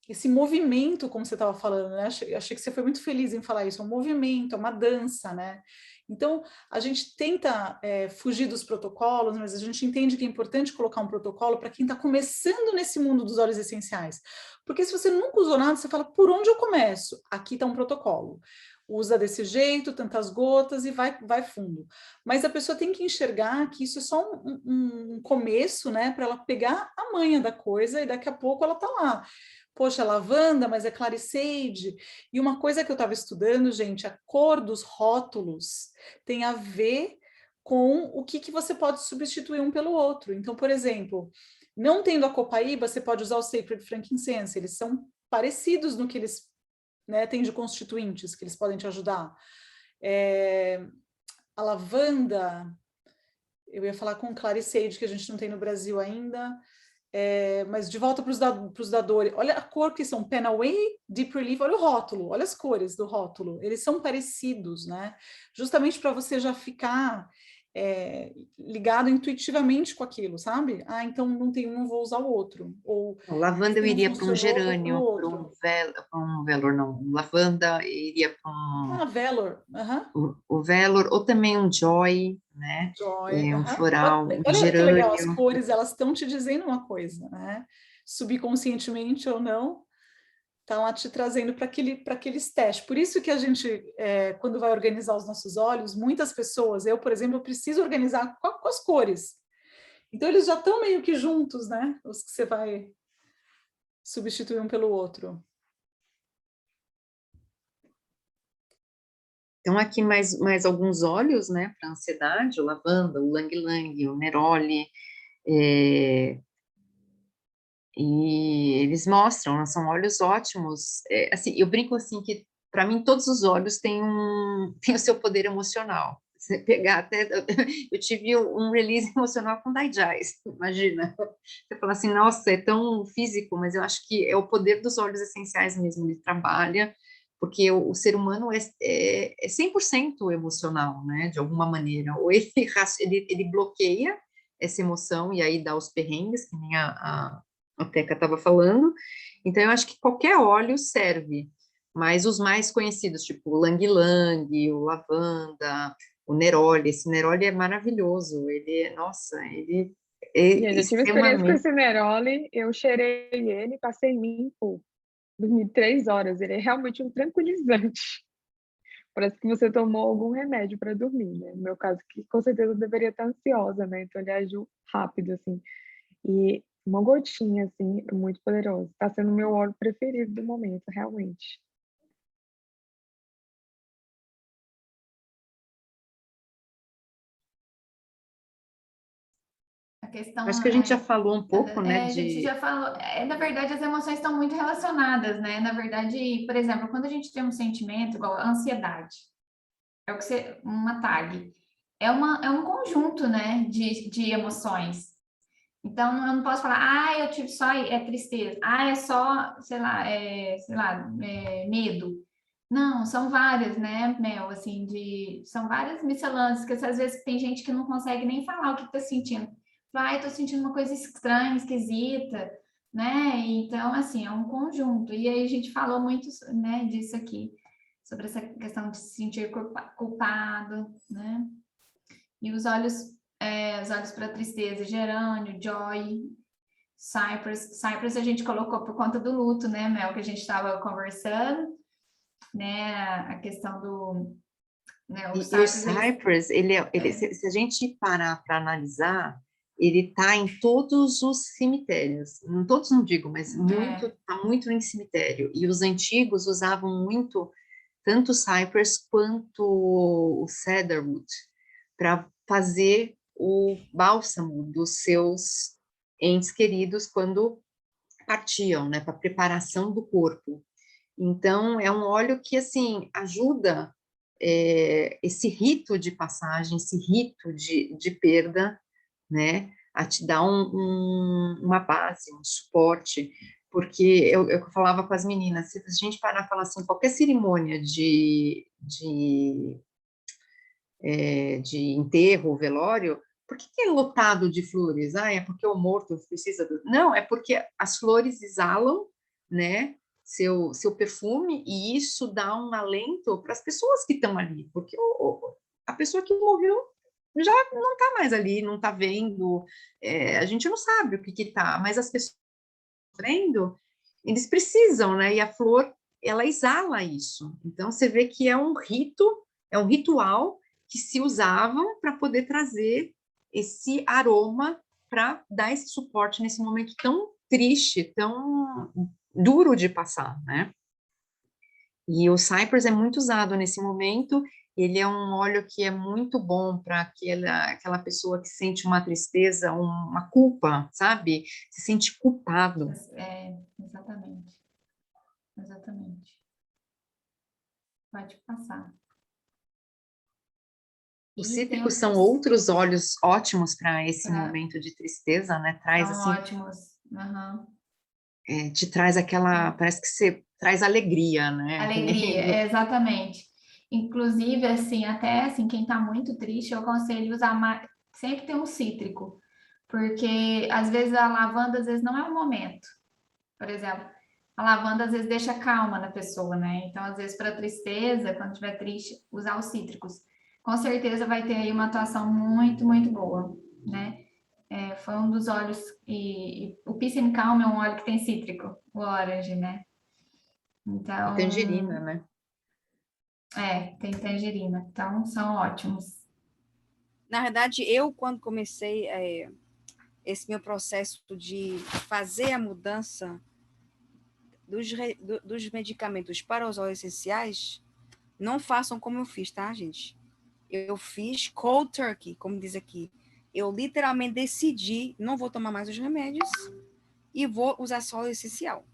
esse movimento, como você estava falando, né? Achei que você foi muito feliz em falar isso, é um movimento, é uma dança, né? Então, a gente tenta fugir dos protocolos, mas a gente entende que é importante colocar um protocolo para quem está começando nesse mundo dos óleos essenciais. Porque se você nunca usou nada, você fala, por onde eu começo? Aqui está um protocolo. Usa desse jeito, tantas gotas e vai fundo. Mas a pessoa tem que enxergar que isso é só um começo, né? Para ela pegar a manha da coisa e daqui a pouco ela está lá. Poxa, lavanda, mas é clariceide. E uma coisa que eu estava estudando, gente, a cor dos rótulos tem a ver com o que você pode substituir um pelo outro. Então, por exemplo, não tendo a copaíba, você pode usar o Sacred Frankincense. Eles são parecidos no que eles têm de constituintes, que eles podem te ajudar. A lavanda, eu ia falar com clariceide, que a gente não tem no Brasil ainda. Mas de volta para os dadores, olha a cor que são, Panaway, Deep Relief, olha o rótulo, olha as cores do rótulo, eles são parecidos, né? Justamente para você já ficar ligado intuitivamente com aquilo, sabe? Ah, então não tem um, não vou usar o outro. Ou A lavanda eu se não iria para um funcionou, vou para o gerânio, para outro. um velor, não. Lavanda iria para Ah, Velor, o velor, ou também um joy, né? Joy, Um floral, um olha que legal, as gerânio. cores, elas estão te dizendo uma coisa, né? Subconscientemente ou não, tá lá te trazendo para aqueles testes. Por isso que a gente, quando vai organizar os nossos olhos, muitas pessoas, eu, por exemplo, eu preciso organizar com as cores. Então, eles já estão meio que juntos, né? Os que você vai substituir um pelo outro. Então, aqui mais alguns óleos, né, para ansiedade, o lavanda, o lang-lang, o neroli, e eles mostram, são óleos ótimos. Assim, eu brinco assim que, para mim, todos os óleos têm o seu poder emocional. Você pegar até... Eu tive um release emocional com Daijies, imagina. Você fala assim, nossa, é tão físico, mas eu acho que é o poder dos óleos essenciais mesmo, ele trabalha, porque o ser humano é 100% emocional, né, de alguma maneira. Ou ele bloqueia essa emoção e aí dá os perrengues, que nem a Teca estava falando. Então, eu acho que qualquer óleo serve, mas os mais conhecidos, tipo o Lang Lang, o lavanda, o neroli, esse neroli é maravilhoso, nossa, ele é Eu já tive experiência com extremamente... esse Neroli, eu cheirei ele, passei limpo, dormi 3 horas, ele é realmente um tranquilizante. Parece que você tomou algum remédio para dormir, né? No meu caso, que com certeza eu deveria estar ansiosa, né? Então ele agiu rápido, assim. E uma gotinha, assim, é muito poderoso. Está sendo o meu óleo preferido do momento, realmente. questão Acho que a gente já falou um pouco, né, a gente já falou, na verdade, as emoções estão muito relacionadas, né? Na verdade, por exemplo, quando a gente tem um sentimento, igual a ansiedade, é o que você, uma tag, é um conjunto, né, de emoções. Então, eu não posso falar, eu tive só tristeza, é só, sei lá, medo. Não, são várias, né, Mel, assim, são várias miscelâneas, que às vezes tem gente que não consegue nem falar o que está sentindo. Tô sentindo uma coisa estranha, esquisita, né? Então, assim, é um conjunto. E aí a gente falou muito, né, disso aqui, sobre essa questão de se sentir culpado, né? E os olhos para tristeza, gerânio, joy, Cypress a gente colocou por conta do luto, né, Mel, que a gente estava conversando, né, a questão do... Né, E o Cypress, se a gente parar para analisar, ele está em todos os cemitérios. Em todos não digo, mas está muito em cemitério. E os antigos usavam muito, tanto o Cypress quanto o Cedarwood, para fazer o bálsamo dos seus entes queridos quando partiam, né, para preparação do corpo. Então, é um óleo que, assim, ajuda esse rito de passagem, esse rito de perda, né, a te dar uma base, um suporte, porque eu falava com as meninas, se a gente parar e falar assim, qualquer cerimônia de enterro, velório, por que é lotado de flores? É porque o morto precisa... Não, é porque as flores exalam, né, seu perfume, e isso dá um alento para as pessoas que estão ali, porque a pessoa que morreu já não está mais ali, não está vendo, a gente não sabe o que está, mas as pessoas sofrendo, eles precisam, né, e a flor, ela exala isso, então você vê que é um ritual que se usavam para poder trazer esse aroma para dar esse suporte nesse momento tão triste, tão duro de passar, né? E o Cypress é muito usado nesse momento, ele é um óleo que é muito bom para aquela pessoa que sente uma tristeza, uma culpa, sabe? Se sente culpado. Exatamente. Exatamente. Pode passar. Os cítricos são outros óleos ótimos para esse momento de tristeza, né? Traz são assim, ótimos. Uhum. Te traz aquela, parece que você traz alegria, né? Alegria, exatamente. Inclusive, assim, até assim, quem está muito triste, eu aconselho usar sempre ter um cítrico, porque às vezes a lavanda, às vezes não é o momento. Por exemplo, a lavanda às vezes deixa calma na pessoa, né? Então, às vezes, para tristeza, quando estiver triste, usar os cítricos. Com certeza vai ter aí uma atuação muito, muito boa, né? Foi um dos óleos, e o Peace and Calm é um óleo que tem cítrico, o orange, né? Então, e tangerina, né? tem tangerina, então são ótimos. Na verdade, eu, quando comecei esse meu processo de fazer a mudança dos medicamentos para os óleos essenciais, não façam como eu fiz, tá, gente? Eu fiz cold turkey, como diz aqui. Eu literalmente decidi, não vou tomar mais os remédios e vou usar só óleo essencial.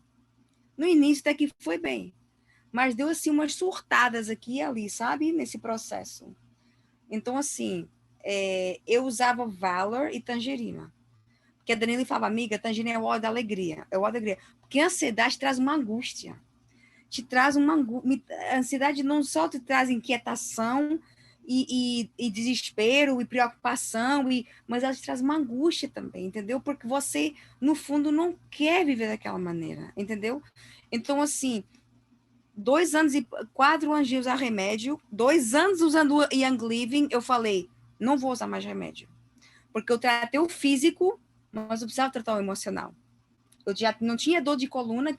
No início até que foi bem, mas deu assim umas surtadas aqui e ali, sabe? Nesse processo. Então, assim, eu usava Valor e tangerina. Porque a Daniela falava, amiga, tangerina é o óleo da alegria. É o óleo da alegria. Porque a ansiedade traz uma angústia. Te traz uma angústia. A ansiedade não só te traz inquietação e desespero e preocupação, mas ela te traz uma angústia também, entendeu? Porque você, no fundo, não quer viver daquela maneira, entendeu? Então, assim, 4 anos de usar remédio, 2 anos usando Young Living, eu falei, não vou usar mais remédio. Porque eu tratei o físico, mas eu precisava tratar o emocional. Eu já não tinha dor de coluna,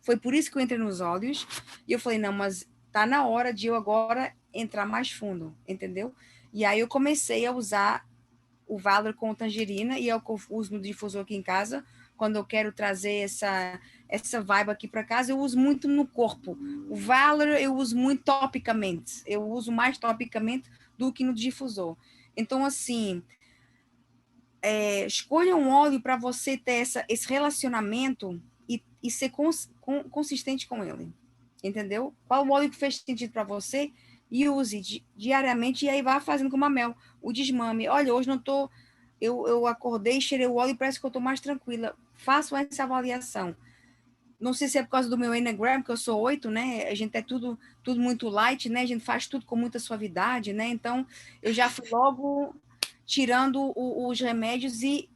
foi por isso que eu entrei nos óleos, e eu falei, não, mas tá na hora de eu agora entrar mais fundo, entendeu? E aí eu comecei a usar o Valor com tangerina, e é o que eu uso no difusor aqui em casa, quando eu quero trazer essa vibe aqui para casa, eu uso muito no corpo. O Valor eu uso muito topicamente, eu uso mais topicamente do que no difusor. Então, assim, escolha um óleo para você ter esse relacionamento e ser consistente com ele, entendeu? Qual o óleo que fez sentido para você e use diariamente, e aí vá fazendo como a Mel, o desmame. Olha, hoje não tô, eu acordei, cheirei o óleo e parece que eu tô mais tranquila. Façam essa avaliação. Não sei se é por causa do meu Enneagram, que eu sou 8, né? A gente é tudo muito light, né? A gente faz tudo com muita suavidade, né? Então, eu já fui logo tirando os remédios e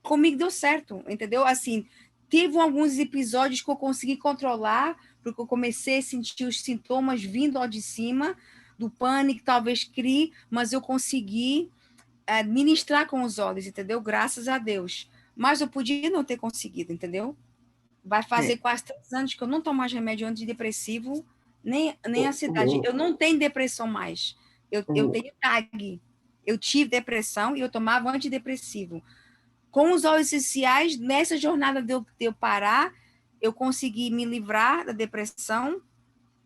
comigo deu certo, entendeu? Assim, teve alguns episódios que eu consegui controlar, porque eu comecei a sentir os sintomas vindo ao de cima, do pânico, talvez crie, mas eu consegui administrar com os olhos, entendeu? Graças a Deus. Mas eu podia não ter conseguido, entendeu? Vai fazer quase 3 anos que eu não tomo mais remédio antidepressivo, nem ansiedade. Eu não tenho depressão mais. Eu tenho TAG. Eu tive depressão e eu tomava antidepressivo. Com os óleos essenciais, nessa jornada de eu parar, eu consegui me livrar da depressão,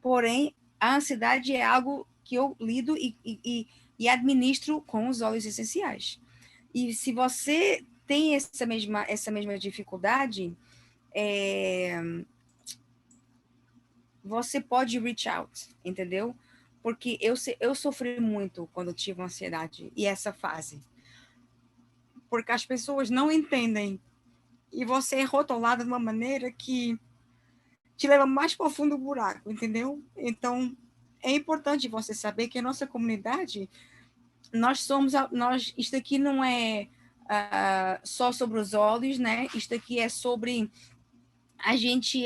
porém, a ansiedade é algo que eu lido e administro com os óleos essenciais. E se você tem essa mesma dificuldade, você pode reach out, entendeu? Porque eu sofri muito quando tive ansiedade e essa fase. Porque as pessoas não entendem. E você é rotulada de uma maneira que te leva mais para o fundo do buraco, entendeu? Então, é importante você saber que a nossa comunidade, isto aqui não é só sobre os olhos, né? Isto aqui é sobre a gente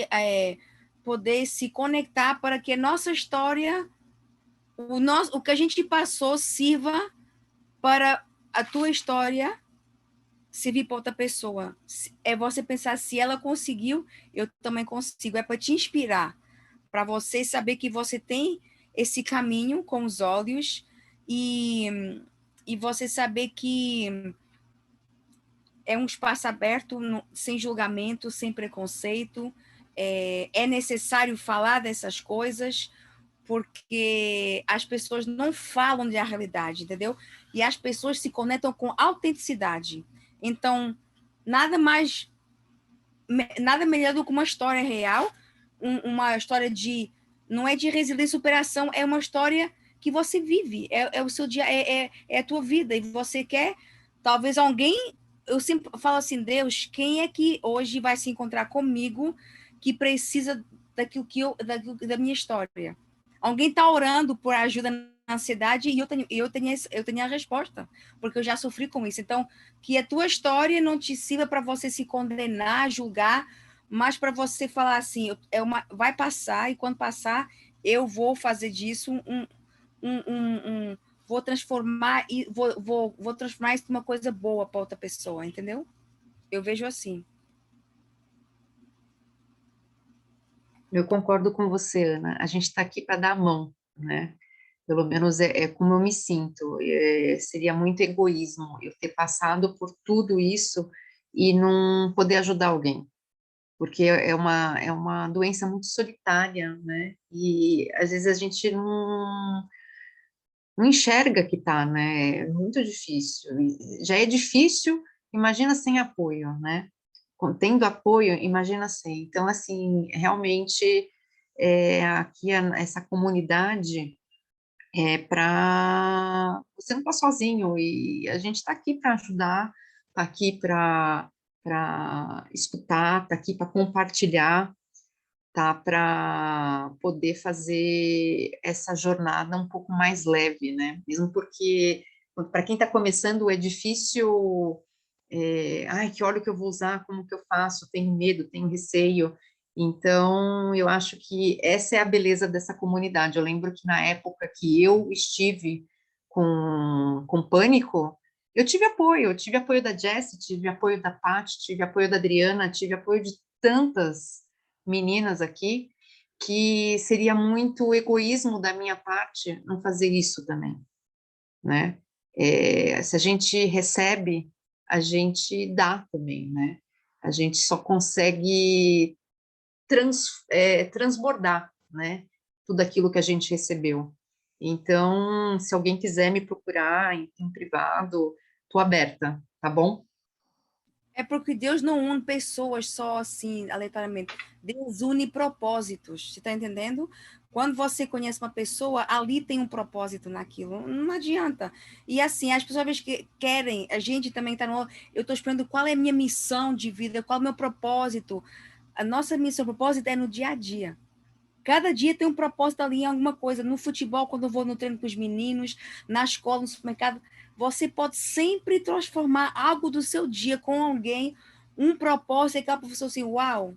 poder se conectar para que a nossa história, o que a gente passou, sirva para a tua história servir para outra pessoa. É você pensar, se ela conseguiu, eu também consigo. É para te inspirar, para você saber que você tem esse caminho com os olhos e você saber que é um espaço aberto, sem julgamento, sem preconceito. É necessário falar dessas coisas, porque as pessoas não falam da realidade, entendeu? E as pessoas se conectam com autenticidade. Então, nada melhor do que uma história real, uma história não é de resiliência e superação, é uma história que você vive, é o seu dia, é a tua vida, e você quer, talvez alguém, eu sempre falo assim, Deus, quem é que hoje vai se encontrar comigo que precisa da minha história? Alguém está orando por ajuda na ansiedade e eu tenho a resposta, porque eu já sofri com isso. Então, que a tua história não te sirva para você se condenar, julgar, mas para você falar assim, vai passar, e quando passar, eu vou fazer disso vou transformar vou transformar isso numa coisa boa para outra pessoa, entendeu? Eu vejo assim. Eu concordo com você, Ana. A gente está aqui para dar a mão, né? Pelo menos é como eu me sinto. Seria muito egoísmo eu ter passado por tudo isso e não poder ajudar alguém, porque é uma doença muito solitária, né? E às vezes a gente não enxerga que tá, né? É muito difícil. E já é difícil, imagina sem apoio, né? Tendo apoio, imagina sem. Então, assim, realmente, aqui essa comunidade para você não estar sozinho, e a gente está aqui para ajudar, está aqui para escutar, está aqui para compartilhar, tá, para poder fazer essa jornada um pouco mais leve, né? Mesmo porque para quem está começando é difícil, ai, que óleo que eu vou usar, como que eu faço? Tenho medo, tenho receio. Então, eu acho que essa é a beleza dessa comunidade. Eu lembro que na época que eu estive com pânico, eu tive apoio da Jessie, tive apoio da Paty, tive apoio da Adriana, tive apoio de tantas meninas aqui, que seria muito egoísmo da minha parte não fazer isso também, né? Se a gente recebe, a gente dá também, né? A gente só consegue transbordar, né? Tudo aquilo que a gente recebeu. Então, se alguém quiser me procurar em privado, estou aberta, tá bom? É porque Deus não une pessoas só assim, aleatoriamente. Deus une propósitos. Você está entendendo? Quando você conhece uma pessoa, ali tem um propósito naquilo. Não adianta. E assim, as pessoas às vezes que querem, a gente também está no. Eu estou esperando qual é a minha missão de vida, qual é o meu propósito. A nossa missão, propósito é no dia a dia. Cada dia tem um propósito ali em alguma coisa. No futebol, quando eu vou no treino com os meninos, na escola, no supermercado, você pode sempre transformar algo do seu dia com alguém, um propósito, e aquela professora assim, uau,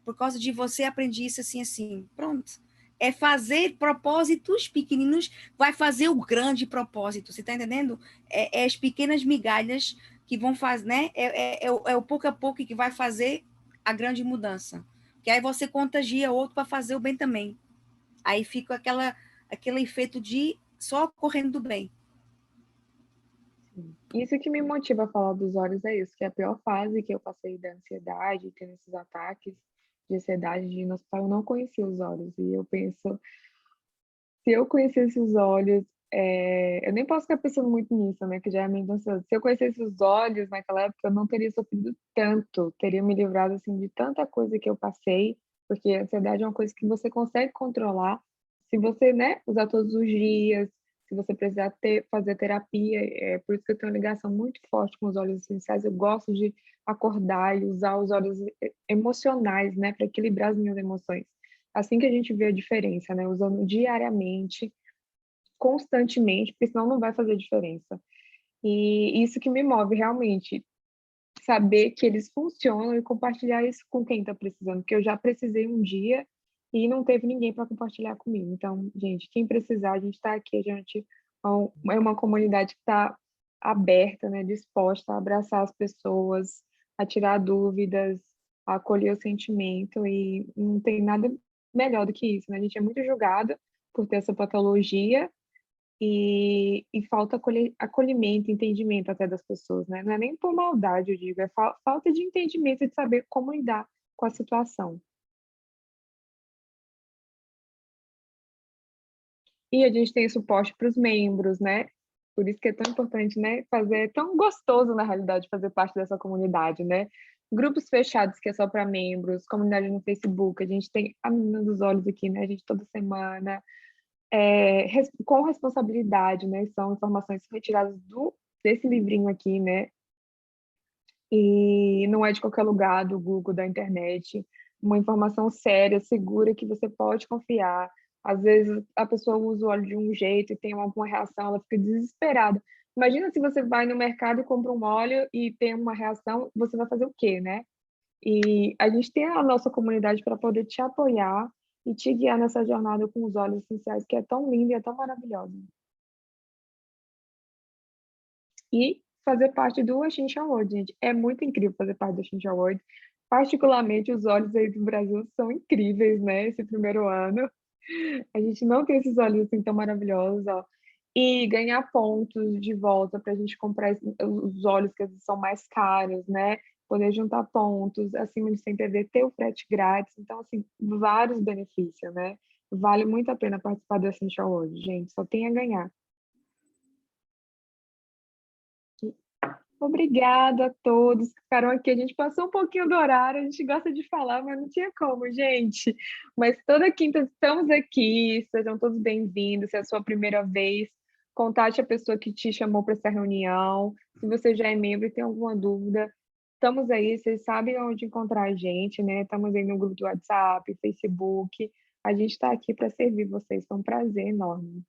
por causa de você aprendi isso assim, assim. Pronto. É fazer propósitos pequeninos, vai fazer o grande propósito. Você está entendendo? É as pequenas migalhas que vão fazer, né? É o pouco a pouco que vai fazer a grande mudança. Que aí você contagia outro para fazer o bem também. Aí fica aquele efeito de só correndo do bem. Isso que me motiva a falar dos olhos é isso, que é a pior fase que eu passei da ansiedade, tendo esses ataques de ansiedade de ir no hospital, eu não conhecia os olhos. E eu penso, se eu conhecesse os olhos, eu nem posso ficar pensando muito nisso, né, que já é meio ansioso. Se eu conhecesse os olhos naquela época, eu não teria sofrido tanto, teria me livrado, assim, de tanta coisa que eu passei, porque a ansiedade é uma coisa que você consegue controlar se você, né, usar todos os dias, se você precisar fazer terapia. É por isso que eu tenho uma ligação muito forte com os óleos essenciais. Eu gosto de acordar e usar os óleos emocionais, né, para equilibrar as minhas emoções. Assim que a gente vê a diferença, né, usando diariamente, constantemente, porque senão não vai fazer diferença. E isso que me move realmente, saber que eles funcionam e compartilhar isso com quem está precisando, porque eu já precisei um dia e não teve ninguém para compartilhar comigo. Então, gente, quem precisar, a gente está aqui, a gente é uma comunidade que está aberta, né, disposta a abraçar as pessoas, a tirar dúvidas, a acolher o sentimento, e não tem nada melhor do que isso, né? A gente é muito julgada por ter essa patologia, e falta acolhimento, entendimento até das pessoas, né? Não é nem por maldade, eu digo, é falta de entendimento, de saber como lidar com a situação. E a gente tem suporte para os membros, né? Por isso que é tão importante, né? É tão gostoso, na realidade, fazer parte dessa comunidade, né? Grupos fechados que é só para membros, comunidade no Facebook, a gente tem a Menina dos Olhos aqui, né? A gente toda semana, com responsabilidade, né? São informações retiradas desse livrinho aqui, né? E não é de qualquer lugar, do Google, da internet. Uma informação séria, segura, que você pode confiar. Às vezes a pessoa usa o óleo de um jeito e tem alguma reação, ela fica desesperada. Imagina se você vai no mercado e compra um óleo e tem uma reação, você vai fazer o quê, né? E a gente tem a nossa comunidade para poder te apoiar e te guiar nessa jornada com os óleos essenciais, que é tão linda e é tão maravilhosa. E fazer parte do Essential World, gente. É muito incrível fazer parte do Essential World. Particularmente, os óleos aí do Brasil são incríveis, né? Esse primeiro ano. A gente não tem esses óleos assim tão maravilhosos, ó. E ganhar pontos de volta para a gente comprar os óleos que às vezes são mais caros, né? Poder juntar pontos, acima de 100 PV, ter o frete grátis. Então, assim, vários benefícios, né? Vale muito a pena participar do Essential World, gente. Só tem a ganhar. Obrigada a todos que ficaram aqui. A gente passou um pouquinho do horário, a gente gosta de falar, mas não tinha como, gente. Mas toda quinta estamos aqui, sejam todos bem-vindos. Se é a sua primeira vez, contate a pessoa que te chamou para essa reunião. Se você já é membro e tem alguma dúvida, estamos aí, vocês sabem onde encontrar a gente, né? Estamos aí no grupo do WhatsApp, Facebook. A gente está aqui para servir vocês, foi um prazer enorme.